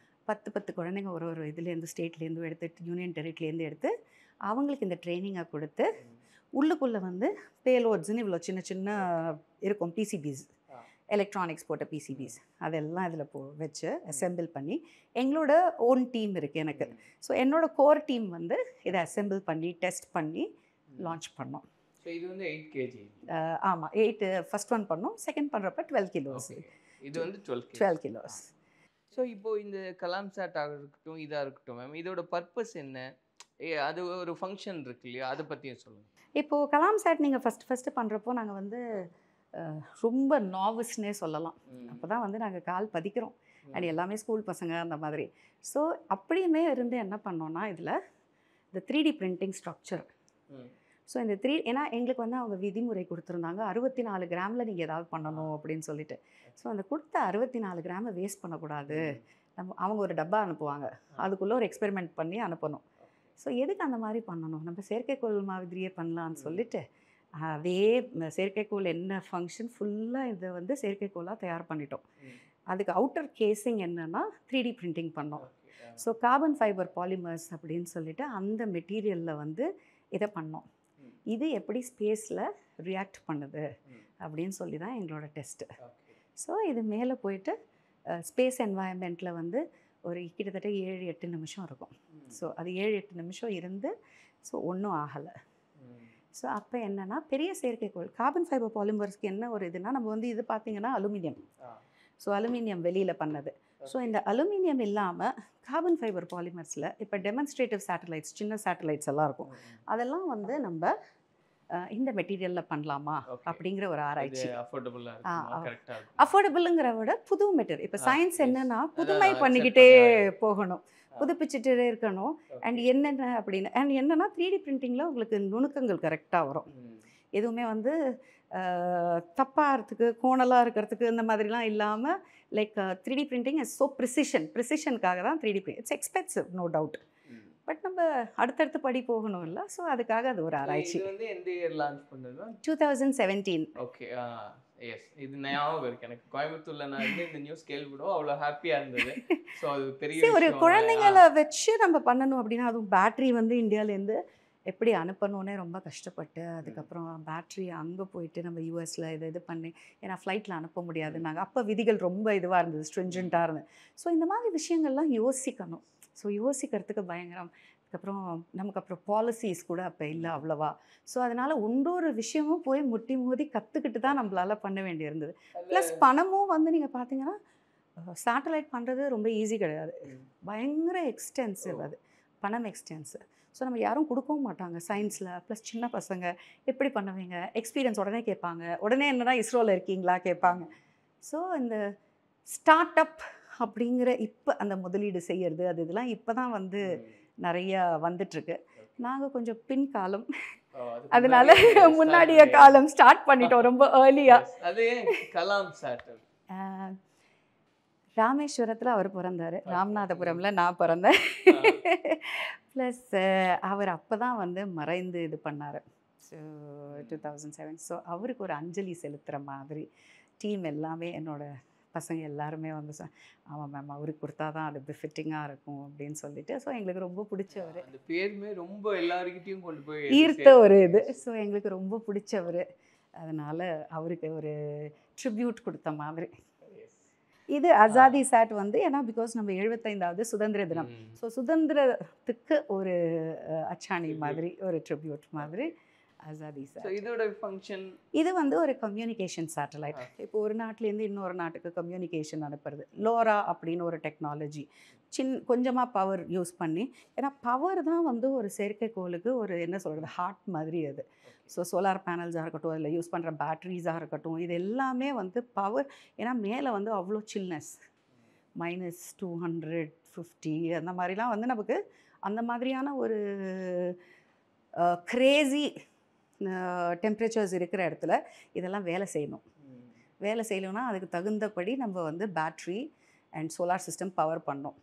10 குழந்தைங்க ஒரு இதுலேருந்து ஸ்டேட்லேருந்து எடுத்து, யூனியன் டெரிட்டரிலேருந்து எடுத்து அவங்களுக்கு இந்த ட்ரைனிங்கை கொடுத்து, உள்ளுக்குள்ளே வந்து பேலோட்ஸ்ன்னு இவ்வளோ சின்ன சின்ன இருக்கும் பிசிபிஸ், எலக்ட்ரானிக்ஸ் போட்ட பிசிபிஸ், அதெல்லாம் இதில் வச்சு அசெம்பிள் பண்ணி எங்களோட ஓன் டீம் இருக்குது எனக்கு. ஸோ என்னோடய கோர் டீம் வந்து இதை அசெம்பிள் பண்ணி டெஸ்ட் பண்ணி லான்ச் பண்ணோம். ஸோ இது வந்து 8 kg. ஆமாம், 8 ஃபஸ்ட் ஒன் பண்ணோம். செகண்ட் பண்ணுறப்ப 12 கிலோஸ். இது வந்து 12 கிலோஸ். ஸோ இப்போது இந்த கலாம் சாட்டாக இருக்கட்டும், இதாக இருக்கட்டும் மேம், இதோட பர்பஸ் என்ன? அது ஒரு ஃபங்க்ஷன் இருக்கு இல்லையா, அதை பற்றியும் சொல்லுங்கள். இப்போது கலாம் சாட் நீங்கள் ஃபஸ்ட்டு பண்ணுறப்போ நாங்கள் வந்து ரொம்ப நாவஸ்னே சொல்லலாம். அப்போ தான் வந்து நாங்கள் கால் பதிக்கிறோம். அண்ட் எல்லாமே ஸ்கூல் பசங்க அந்த மாதிரி. ஸோ அப்படியுமே இருந்து என்ன பண்ணோன்னா இதில் இந்த 3D பிரிண்டிங் ஸ்ட்ரக்சர். ஸோ இந்த ஏன்னா எங்களுக்கு வந்து அவங்க விதிமுறை கொடுத்துருந்தாங்க, 64 கிராமில் நீங்கள் ஏதாவது பண்ணணும் அப்படின்னு சொல்லிட்டு. ஸோ அந்த கொடுத்த 64 கிராமை வேஸ்ட் பண்ணக்கூடாது. அவங்க ஒரு டப்பா அனுப்புவாங்க, அதுக்குள்ளே ஒரு எக்ஸ்பெரிமெண்ட் பண்ணி அனுப்பணும். ஸோ எதுக்கு அந்த மாதிரி பண்ணணும்? நம்ம செயற்கைக்கோள் மாதிரியே பண்ணலான்னு சொல்லிட்டு அதே செயற்கைக்கோள் என்ன ஃபங்க்ஷன் ஃபுல்லாக இதை வந்து செயற்கைக்கோளாக தயார் பண்ணிட்டோம். அதுக்கு அவுட்டர் கேஸிங் என்னென்னா 3D பிரிண்டிங் பண்ணோம். ஸோ கார்பன் ஃபைபர் பாலிமர்ஸ் அப்படின்னு சொல்லிட்டு அந்த மெட்டீரியலில் வந்து இதை பண்ணோம். இது எப்படி ஸ்பேஸில் ரியாக்ட் பண்ணுது அப்படின்னு சொல்லி தான் எங்களோட டெஸ்ட்டு. ஸோ இது மேலே போயிட்டு ஸ்பேஸ் என்வாயன்மெண்ட்டில் வந்து ஒரு கிட்டத்தட்ட 7-8 நிமிஷம் இருக்கும். ஸோ அது 7-8 நிமிஷம் இருந்து ஸோ ஒன்றும் ஆகலை. ஸோ அப்போ என்னென்னா பெரிய செயற்கைக்கோள் கார்பன் ஃபைபர் பாலிமர்ஸ்க்கு என்ன ஒரு இதுனா, நம்ம வந்து இது பார்த்திங்கன்னா அலுமினியம். ஸோ அலுமினியம் வெளியில் பண்ணது. ஸோ இந்த அலுமினியம் இல்லாமல் கார்பன் ஃபைபர் பாலிமர்ஸில் இப்போ டெமான்ஸ்ட்ரேட்டிவ் சேட்டலைட்ஸ், சின்ன சேட்டலைட்ஸ் எல்லாம் இருக்கும். அதெல்லாம் வந்து நம்ம இந்த மெட்டீரியலில் பண்ணலாமா அப்படிங்கிற ஒரு ஆராய்ச்சி. அஃபோர்டபுளுங்கிற விட புது மெட்டீரியல். இப்போ சயின்ஸ் என்னென்னா புதுமை பண்ணிக்கிட்டே போகணும், புதுப்பிச்சுட்டே இருக்கணும். அண்ட் என்னென்ன அப்படின்னு அண்ட் என்னென்னா 3D பிரிண்டிங்கில் உங்களுக்கு நுணுக்கங்கள் கரெக்டாக வரும். எதுவுமே வந்து தப்பாகிறதுக்கு, கோணலாக இருக்கிறதுக்கு இந்த மாதிரிலாம் இல்லாமல் like 3D printing is so ப்ரிசிஷனுக்காக தான் 3D print. It's expensive, no doubt. But நம்ம அடுத்தடுத்து படி போகணும் இல்லை. ஸோ அதுக்காக அது ஒரு ஆராய்ச்சி. இது வந்து எந்த இயர் லான்ச் பண்ணது? 2017. ஓகே, எஸ், இது ஞாபகம் இருக்கு எனக்கு. கோயம்புத்தூர்ல நான் வந்து இந்த நியூஸ் கேள்விப்படும் அவ்வளோ ஹாப்பியாக இருந்தது. ஸோ அது பெரிய ஒரு குழந்தைங்களை வச்சு நம்ம பண்ணணும் அப்படின்னா, அதுவும் பேட்ரி வந்து இந்தியாவிலேருந்து எப்படி அனுப்பணுன்னே ரொம்ப கஷ்டப்பட்டு, அதுக்கப்புறம் பேட்ரி அங்கே போயிட்டு நம்ம யூஎஸில் இது பண்ணி, ஏன்னா ஃப்ளைட்டில் அனுப்ப முடியாதுன்னாங்க. அப்போ விதிகள் ரொம்ப இதுவாக இருந்தது, ஸ்ட்ரிஞ்சண்ட்டாக இருந்தது. ஸோ இந்த மாதிரி விஷயங்கள்லாம் யோசிக்கணும். ஸோ யோசிக்கிறதுக்கு பயங்கரம். அதுக்கப்புறம் நமக்கு அப்புறம் பாலிசிஸ் கூட அப்போ இல்லை அவ்வளவா. ஸோ அதனால் ஒன்றொரு விஷயமும் போய் முட்டி மோதி கற்றுக்கிட்டு தான் நம்மளால் பண்ண வேண்டியிருந்தது. ப்ளஸ் பணமும் வந்து நீங்கள் பார்த்தீங்கன்னா சேட்டலைட் பண்ணுறது ரொம்ப ஈஸி கிடையாது, பயங்கர எக்ஸ்டென்சிவ். அது பணம் எக்ஸ்டென்சிவ். ஸோ நம்ம யாரும் கொடுக்கவும் மாட்டாங்க சயின்ஸில். ப்ளஸ் சின்ன பசங்க எப்படி பண்ணுவீங்க, எக்ஸ்பீரியன்ஸ் உடனே கேட்பாங்க. உடனே என்னன்னா இஸ்ரோவில் இருக்கீங்களா கேட்பாங்க. ஸோ இந்த ஸ்டார்ட் அப் அப்படிங்கிற இப்போ அந்த முதலீடு செய்கிறது அது இதெல்லாம் இப்போ தான் வந்து நிறையா வந்துட்டுருக்கு. நாங்கள் கொஞ்சம் பின் காலம், அதனால முன்னாடிய காலம் ஸ்டார்ட் பண்ணிட்டோம் ரொம்ப ஏர்லியாக. அது கலாம் சாட் ராமேஸ்வரத்தில் அவர் பிறந்தார், ராமநாதபுரமில் நான் பிறந்தேன். ப்ளஸ் அவர் அப்போ தான் வந்து மறைந்து இது பண்ணார். ஸோ 2007. ஸோ அவருக்கு ஒரு அஞ்சலி செலுத்துகிற மாதிரி டீம் எல்லாமே என்னோடய பசங்க எல்லாருமே வந்து ஆமாம் மேம் அவருக்கு கொடுத்தா தான் அது ஃபிட்டிங்காக இருக்கும் அப்படின்னு சொல்லிட்டு. ஸோ எங்களுக்கு ரொம்ப பிடிச்சவர். அந்த பேருமே ரொம்ப எல்லாருக்கிட்டையும் கொண்டு போய் ஈர்த்த ஒரு இது. ஸோ எங்களுக்கு ரொம்ப பிடிச்சவர். அதனால் அவருக்கு ஒரு ட்ரிபியூட் கொடுத்த மாதிரி. இது அசாதி சாட் வந்து ஏன்னா பிகாஸ் நம்ம 75வது சுதந்திர தினம். ஸோ சுதந்திரத்துக்கு ஒரு அச்சாணி மாதிரி ஒரு ட்ரிபியூட் மாதிரி அசாதி சாட். இதோட ஃபங்க்ஷன் இது வந்து ஒரு கம்யூனிகேஷன் சேட்டலைட். இப்போ ஒரு நாட்டிலேருந்து இன்னொரு நாட்டுக்கு கம்யூனிகேஷன் அனுப்புறது. லோரா அப்படின்னு ஒரு டெக்னாலஜி கொஞ்சமாக பவர் யூஸ் பண்ணி, ஏன்னா பவர் தான் வந்து ஒரு செயற்கைக்கோளுக்கு ஒரு என்ன சொல்கிறது ஹார்ட் மாதிரி அது. ஸோ சோலார் பேனல்ஸாக இருக்கட்டும், அதில் யூஸ் பண்ணுற பேட்ரிஸாக இருக்கட்டும், இது எல்லாமே வந்து பவர். ஏன்னா மேலே வந்து அவ்வளோ சில்னஸ் -250 அந்த மாதிரிலாம் வந்து நமக்கு அந்த மாதிரியான ஒரு க்ரேசி டெம்பரேச்சர்ஸ் இருக்கிற இடத்துல இதெல்லாம் வேலை செய்யணும். வேலை செய்யணும்னா அதுக்கு தகுந்தபடி நம்ம வந்து battery and solar system power பண்ணோம்.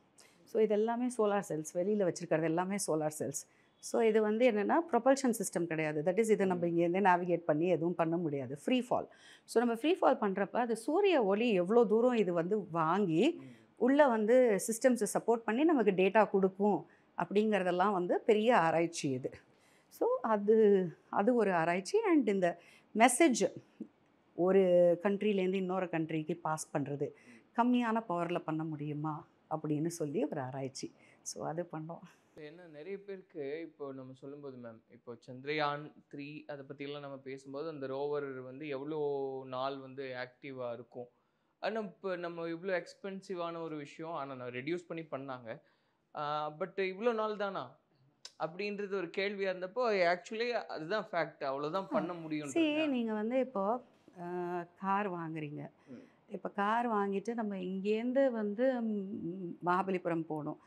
ஸோ இது எல்லாமே சோலார் செல்ஸ், வெளியில் வச்சுருக்கிறது எல்லாமே சோலார் செல்ஸ். ஸோ இது வந்து என்னென்னா ப்ரொபல்ஷன் சிஸ்டம் கிடையாது. தட் இஸ் இதை நம்ம இங்கேருந்தே நேவிகேட் பண்ணி எதுவும் பண்ண முடியாது, ஃப்ரீ ஃபால். ஸோ நம்ம ஃப்ரீ ஃபால் பண்ணுறப்ப அது சூரிய ஒளி எவ்வளோ தூரம் இது வந்து வாங்கி உள்ளே வந்து சிஸ்டம்ஸை சப்போர்ட் பண்ணி நமக்கு டேட்டா கொடுக்கும் அப்படிங்கிறதெல்லாம் வந்து பெரிய ஆராய்ச்சி இது. ஸோ அது ஒரு ஆராய்ச்சி. அண்ட் இந்த மெசேஜ் ஒரு கண்ட்ரிலேருந்து இன்னொரு கண்ட்ரிக்கு பாஸ் பண்ணுறது கம்மியான பவரில் பண்ண முடியுமா அப்படின்னு சொல்லி ஒரு ஆராய்ச்சி. ஸோ அது பண்ணோம். ஏன்னா நிறைய பேருக்கு இப்போ நம்ம சொல்லும்போது மேம், இப்போ சந்திரயான் 3 அதை பற்றிலாம் நம்ம பேசும்போது அந்த ரோவர் வந்து எவ்வளோ நாள் வந்து ஆக்டிவாக இருக்கும். ஆனால் இப்போ நம்ம இவ்வளோ எக்ஸ்பென்சிவான ஒரு விஷயம், ஆனால் நான் ரெடியூஸ் பண்ணி பண்ணாங்க. பட் இவ்வளோ நாள் தானா அப்படின்றது ஒரு கேள்வியாக இருந்தப்போ ஆக்சுவலி அதுதான் ஃபேக்ட், அவ்வளோதான் பண்ண முடியும். நீங்கள் வந்து இப்போது கார் வாங்குறீங்க. இப்போ கார் வாங்கிட்டு நம்ம இங்கேருந்து வந்து மகாபலிபுரம் போகணும்.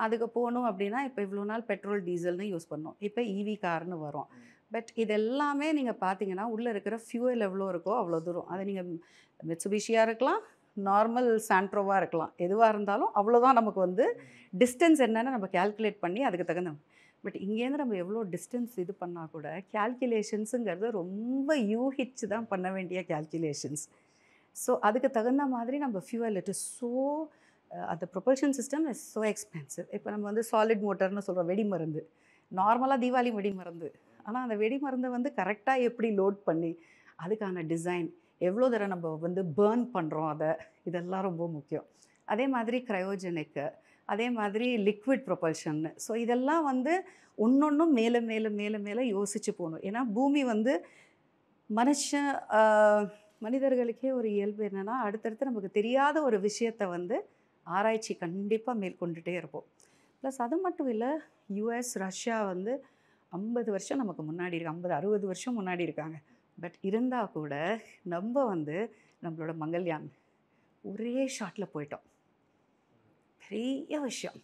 அதுக்கு போகணும் அப்படின்னா இப்போ இவ்வளோ நாள் பெட்ரோல் டீசல்னு யூஸ் பண்ணோம். இப்போ இவி கார்னு வரும். பட் இதெல்லாமே நீங்கள் பார்த்தீங்கன்னா உள்ளே இருக்கிற ஃபியூவல் எவ்வளோ இருக்கோ அவ்வளோ தூரம். அது நீங்கள் மிட்சுபிஷியாக இருக்கலாம், நார்மல் சாண்ட்ரோவாக இருக்கலாம், எதுவாக இருந்தாலும் அவ்வளோதான் நமக்கு வந்து டிஸ்டன்ஸ் என்னென்னு நம்ம கேல்குலேட் பண்ணி அதுக்கு தகுந்த. பட் இங்கேருந்து நம்ம எவ்வளோ டிஸ்டன்ஸ் இது பண்ணால் கூட கேல்குலேஷன்ஸுங்கிறது ரொம்ப யூஹிச்சு தான் பண்ண வேண்டிய கேல்குலேஷன்ஸ். ஸோ அதுக்கு தகுந்த மாதிரி நம்ம ஃபியூவல் இட் இஸ் ஸோ அந்த propulsion system is so expensive. இப்போ நம்ம வந்து சாலிட் மோட்டர்னு சொல்கிறோம், வெடி மருந்து. நார்மலாக தீபாவளி வெடி மருந்து. ஆனால் அந்த வெடி மருந்தை வந்து கரெக்டாக எப்படி லோட் பண்ணி அதுக்கான டிசைன் எவ்வளோ தடவை நம்ம வந்து பேர்ன் பண்ணுறோம் அதை, இதெல்லாம் ரொம்ப முக்கியம். அதே மாதிரி க்ரையோஜெனிக்கு, அதே மாதிரி லிக்விட் ப்ரொபல்ஷன்னு. ஸோ இதெல்லாம் வந்து ஒன்றொன்றும் மேலே மேலே மேலே மேலே யோசித்து போகணும். ஏன்னா பூமி வந்து மனிதர்களுக்கே ஒரு இயல்பு என்னென்னா அடுத்தடுத்து நமக்கு தெரியாத ஒரு விஷயத்தை வந்து ஆராய்ச்சி கண்டிப்பாக மேற்கொண்டுட்டே இருப்போம். ப்ளஸ் அது மட்டும் இல்லை, யுஎஸ் ரஷ்யா வந்து 50 வருஷம் நமக்கு முன்னாடி இருக்கு, 50-60 வருஷம் முன்னாடி இருக்காங்க. பட் இருந்தால் கூட நம்ம வந்து நம்மளோட மங்கள்யான் ஒரே ஷாட்டில் போயிட்டோம். பெரிய விஷயம்.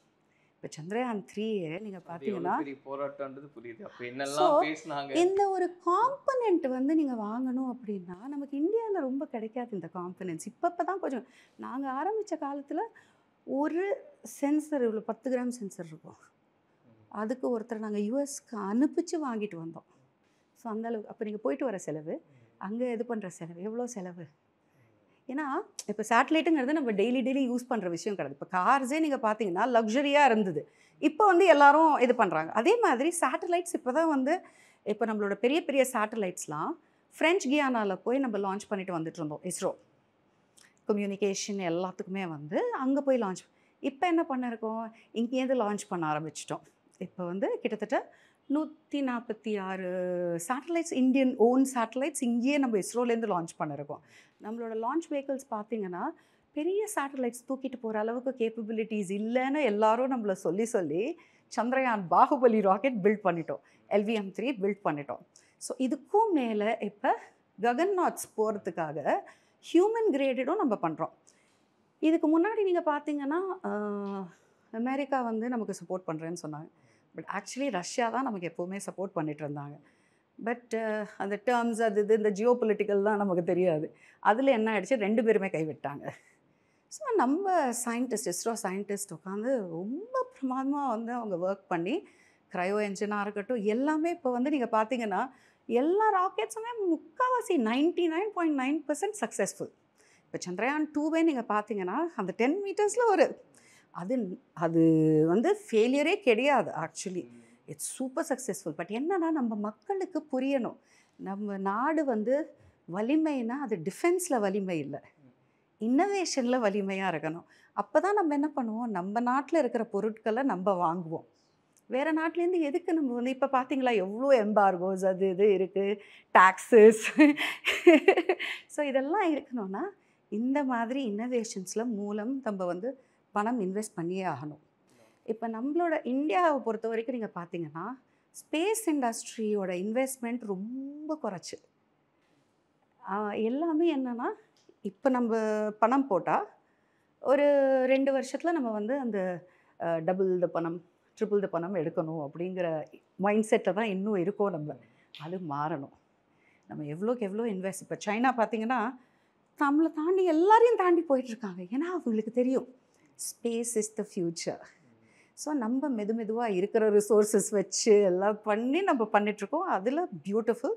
இப்போ சந்திரயான் 3 நீங்கள் பார்த்தீங்கன்னா போராட்டம்ன்றது புரியுது. அப்போ என்னெல்லாம் பேசினாங்க. இந்த ஒரு காம்பனண்ட் வந்து நீங்கள் வாங்கணும் அப்படின்னா நமக்கு இந்தியாவில் ரொம்ப கிடைக்காது இந்த காம்பனன்ட்ஸ். இப்போ தான் கொஞ்சம் நாங்கள் ஆரம்பித்த காலத்தில் ஒரு சென்சர் இவ்வளோ 10 கிராம் சென்சர் இருக்கும். அதுக்கு ஒருத்தர் நாங்கள் யூஎஸ்க்கு அனுப்பிச்சு வாங்கிட்டு வந்தோம். ஸோ அந்தளவுக்கு அப்போ நீங்கள் போயிட்டு வர செலவு, அங்கே இது பண்ணுற செலவு, எவ்வளோ செலவு. ஏன்னா இப்போ சேட்டலைட்டுங்கிறது நம்ம டெய்லி யூஸ் பண்ணுற விஷயம் கிடையாது. இப்போ கார்ஸே நீங்கள் பார்த்தீங்கன்னா லக்ஸரியாக இருந்தது, இப்போ வந்து எல்லாரும் இது பண்ணுறாங்க. அதே மாதிரி சேட்டலைட்ஸ் இப்போ தான் வந்து இப்போ நம்மளோட பெரிய பெரிய சேட்டலைட்ஸ்லாம் ஃப்ரெஞ்ச் கியானாவில் போய் நம்ம லான்ச் பண்ணிட்டு வந்துட்டு இருந்தோம். இஸ்ரோ கம்யூனிகேஷன் எல்லாத்துக்குமே வந்து அங்கே போய் லான்ச். இப்போ என்ன பண்ணிருக்கோம், இங்கேருந்து லான்ச் பண்ண ஆரம்பிச்சிட்டோம். இப்போ வந்து கிட்டத்தட்ட 146 சேட்டலைட்ஸ், இந்தியன் ஓன் சேட்டலைட்ஸ் இங்கேயே நம்ம இஸ்ரோலேருந்து லான்ச் பண்ணியிருக்கோம். நம்மளோட லான்ச் வெஹிக்கிள்ஸ் பார்த்திங்கன்னா பெரிய சேட்டலைட்ஸ் தூக்கிட்டு போகிற அளவுக்கு கேப்பபிலிட்டிஸ் இல்லைன்னு எல்லாரும் நம்மளை சொல்லி சந்திரயான் பாகுபலி ராக்கெட் பில்ட் பண்ணிட்டோம், LVM-3 பில்ட் பண்ணிட்டோம். ஸோ இதுக்கும் மேலே இப்போ ககன்நாத்ஸ் போகிறதுக்காக ஹியூமன் கிரேடடும் நம்ம பண்ணுறோம். இதுக்கு முன்னாடி நீங்கள் பார்த்தீங்கன்னா அமெரிக்கா வந்து நமக்கு சப்போர்ட் பண்ணுறேன்னு சொன்னாங்க. பட் ஆக்சுவலி ரஷ்யா தான் நமக்கு எப்போவுமே சப்போர்ட் பண்ணிகிட்டு இருந்தாங்க. பட் அந்த டேர்ம்ஸ் அது இது இந்த ஜியோ பொலிட்டிக்கல் தான் நமக்கு தெரியாது. அதில் என்ன ஆகிடுச்சு, 2 பேருமே கைவிட்டாங்க. ஸோ நம்ம இஸ்ரோ சயின்டிஸ்ட் உட்காந்து ரொம்ப பிரமாதமாக வந்து அவங்க ஒர்க் பண்ணி க்ரையோ என்ஜினாக இருக்கட்டும் எல்லாமே இப்போ வந்து நீங்கள் பார்த்தீங்கன்னா எல்லா ராக்கெட்ஸுமே முக்கால்வாசி 99.9% சக்ஸஸ்ஃபுல். இப்போ சந்திரயான் 2வே நீங்கள் பார்த்தீங்கன்னா அந்த 10 மீட்டர்ஸில் ஒரு அது வந்து ஃபெயிலியரே கிடையாது. Actually it's super successful. But என்னன்னா நம்ம மக்களுக்கு புரியணும், நம்ம நாடு வந்து வலிமைனா அது டிஃபென்ஸில் வலிமை இல்லை, இன்னோவேஷனில் வலிமையாக இருக்கணும். அப்போ தான் நம்ம என்ன பண்ணுவோம், நம்ம நாட்டில் இருக்கிற பொருட்களை நம்ம வாங்குவோம். வேறு நாட்டிலேருந்து எதுக்கு நம்ம வந்து இப்போ பார்த்தீங்களா எவ்வளோ எம்பார்கோஸ் அது இது இருக்குது, டாக்ஸஸ். ஸோ இதெல்லாம் இருக்கணும்னா இந்த மாதிரி இன்னோவேஷன்ஸில் மூலம் நம்ம வந்து பணம் இன்வெஸ்ட் பண்ணியே ஆகணும். இப்போ நம்மளோட இந்தியாவை பொறுத்த வரைக்கும் நீங்கள் பார்த்தீங்கன்னா ஸ்பேஸ் இண்டஸ்ட்ரியோட இன்வெஸ்ட்மெண்ட் ரொம்ப குறைச்சி. எல்லாமே என்னென்னா இப்போ நம்ம பணம் போட்டால் ஒரு 2 வருஷத்தில் நம்ம வந்து அந்த டபுள் த பணம் ட்ரிபிள் த பணம் எடுக்கணும் அப்படிங்கிற மைண்ட் செட்டில் தான் இன்னும் இருக்கோம். நம்ம அது மாறணும். நம்ம எவ்வளோக்கு எவ்வளோ இன்வெஸ்ட், இப்போ சைனா பார்த்திங்கன்னா நம்மளை தாண்டி எல்லாரையும் தாண்டி போயிட்டுருக்காங்க. ஏன்னா அவங்களுக்கு தெரியும் space is the future. So நம்ம மெதுவாக இருக்கிற ரிசோர்ஸஸ் வச்சு எல்லாம் பண்ணி நம்ம பண்ணிகிட்ருக்கோம். அதில் பியூட்டிஃபுல்.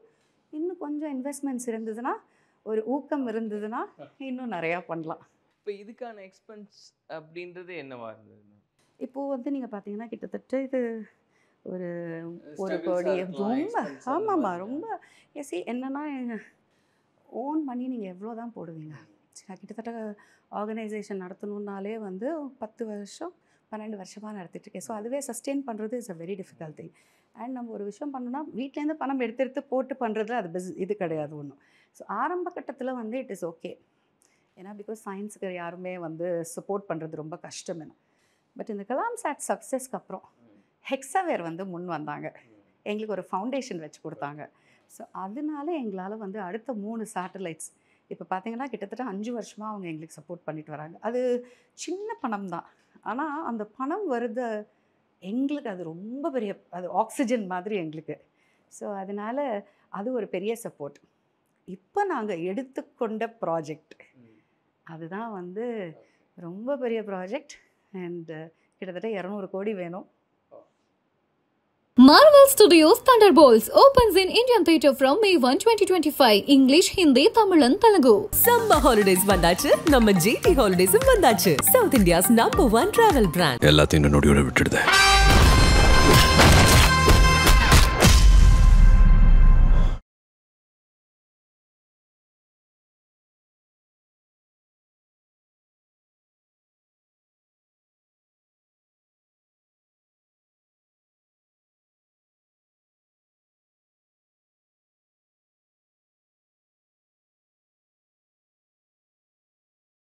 இன்னும் கொஞ்சம் இன்வெஸ்ட்மெண்ட்ஸ் இருந்ததுன்னா, ஒரு ஊக்கம் இருந்ததுன்னா இன்னும் நிறையா பண்ணலாம். இப்போ இதுக்கான எக்ஸ்பென்ஸ் அப்படின்றது என்னவா இருந்தது? இப்போது வந்து நீங்கள் பார்த்தீங்கன்னா கிட்டத்தட்ட இது ஒரு கோடி ரொம்ப. ஆமாம்மா, ரொம்ப எஸ்சி என்னென்னா ஓன் பண்ணி நீங்கள் எவ்வளோ தான் போடுவீங்க. நான் கிட்டத்தட்ட ஆர்கனைசேஷன் நடத்தணுன்னாலே வந்து 10 வருஷம் 12 வருஷமாக நடத்திட்டுருக்கேன். ஸோ அதுவே சஸ்டெயின் பண்ணுறது is a very difficult thing. And நம்ம ஒரு விஷயம் பண்ணோன்னா வீட்டிலேருந்து பணம் எடுத்து போட்டு பண்ணுறதுல அது இது கிடையாது ஒன்றும். ஸோ ஆரம்ப கட்டத்தில் வந்து இட் இஸ் ஓகே. ஏன்னா பிகாஸ் சயின்ஸுக்கு யாருமே வந்து சப்போர்ட் பண்ணுறது ரொம்ப கஷ்டம். என்ன பட் இந்த கலாம் சாட் சக்ஸஸ்க்கு அப்புறம் ஹெக்ஸாவேர் வந்து முன் வந்தாங்க, எங்களுக்கு ஒரு ஃபவுண்டேஷன் வச்சு கொடுத்தாங்க. ஸோ அதனால எங்களால் வந்து அடுத்த 3 சேட்டலைட்ஸ் இப்போ பார்த்தீங்கன்னா கிட்டத்தட்ட 5 வருஷமாக அவங்க எங்களுக்கு சப்போர்ட் பண்ணிட்டு வராங்க. அது சின்ன பணம் தான், ஆனால் அந்த பணம் வருது எங்களுக்கு அது ரொம்ப பெரிய, அது ஆக்சிஜன் மாதிரி எங்களுக்கு. ஸோ அதனால் அது ஒரு பெரிய சப்போர்ட். இப்போ நாங்கள் எடுத்துக்கொண்ட ப்ராஜெக்ட் அதுதான் வந்து ரொம்ப பெரிய ப்ராஜெக்ட். அண்ட் கிட்டத்தட்ட 200 கோடி வேணும். Marvel Studios Thunderbolts opens in Indian theatre from May 1, 2025. English, Hindi, Tamil and Telugu. Summer holidays vandachu, நம்ம GT Holidays vandachu. South India's #1 travel brand. எல்லாத்தையும் நோடியோட விட்டுடுதே.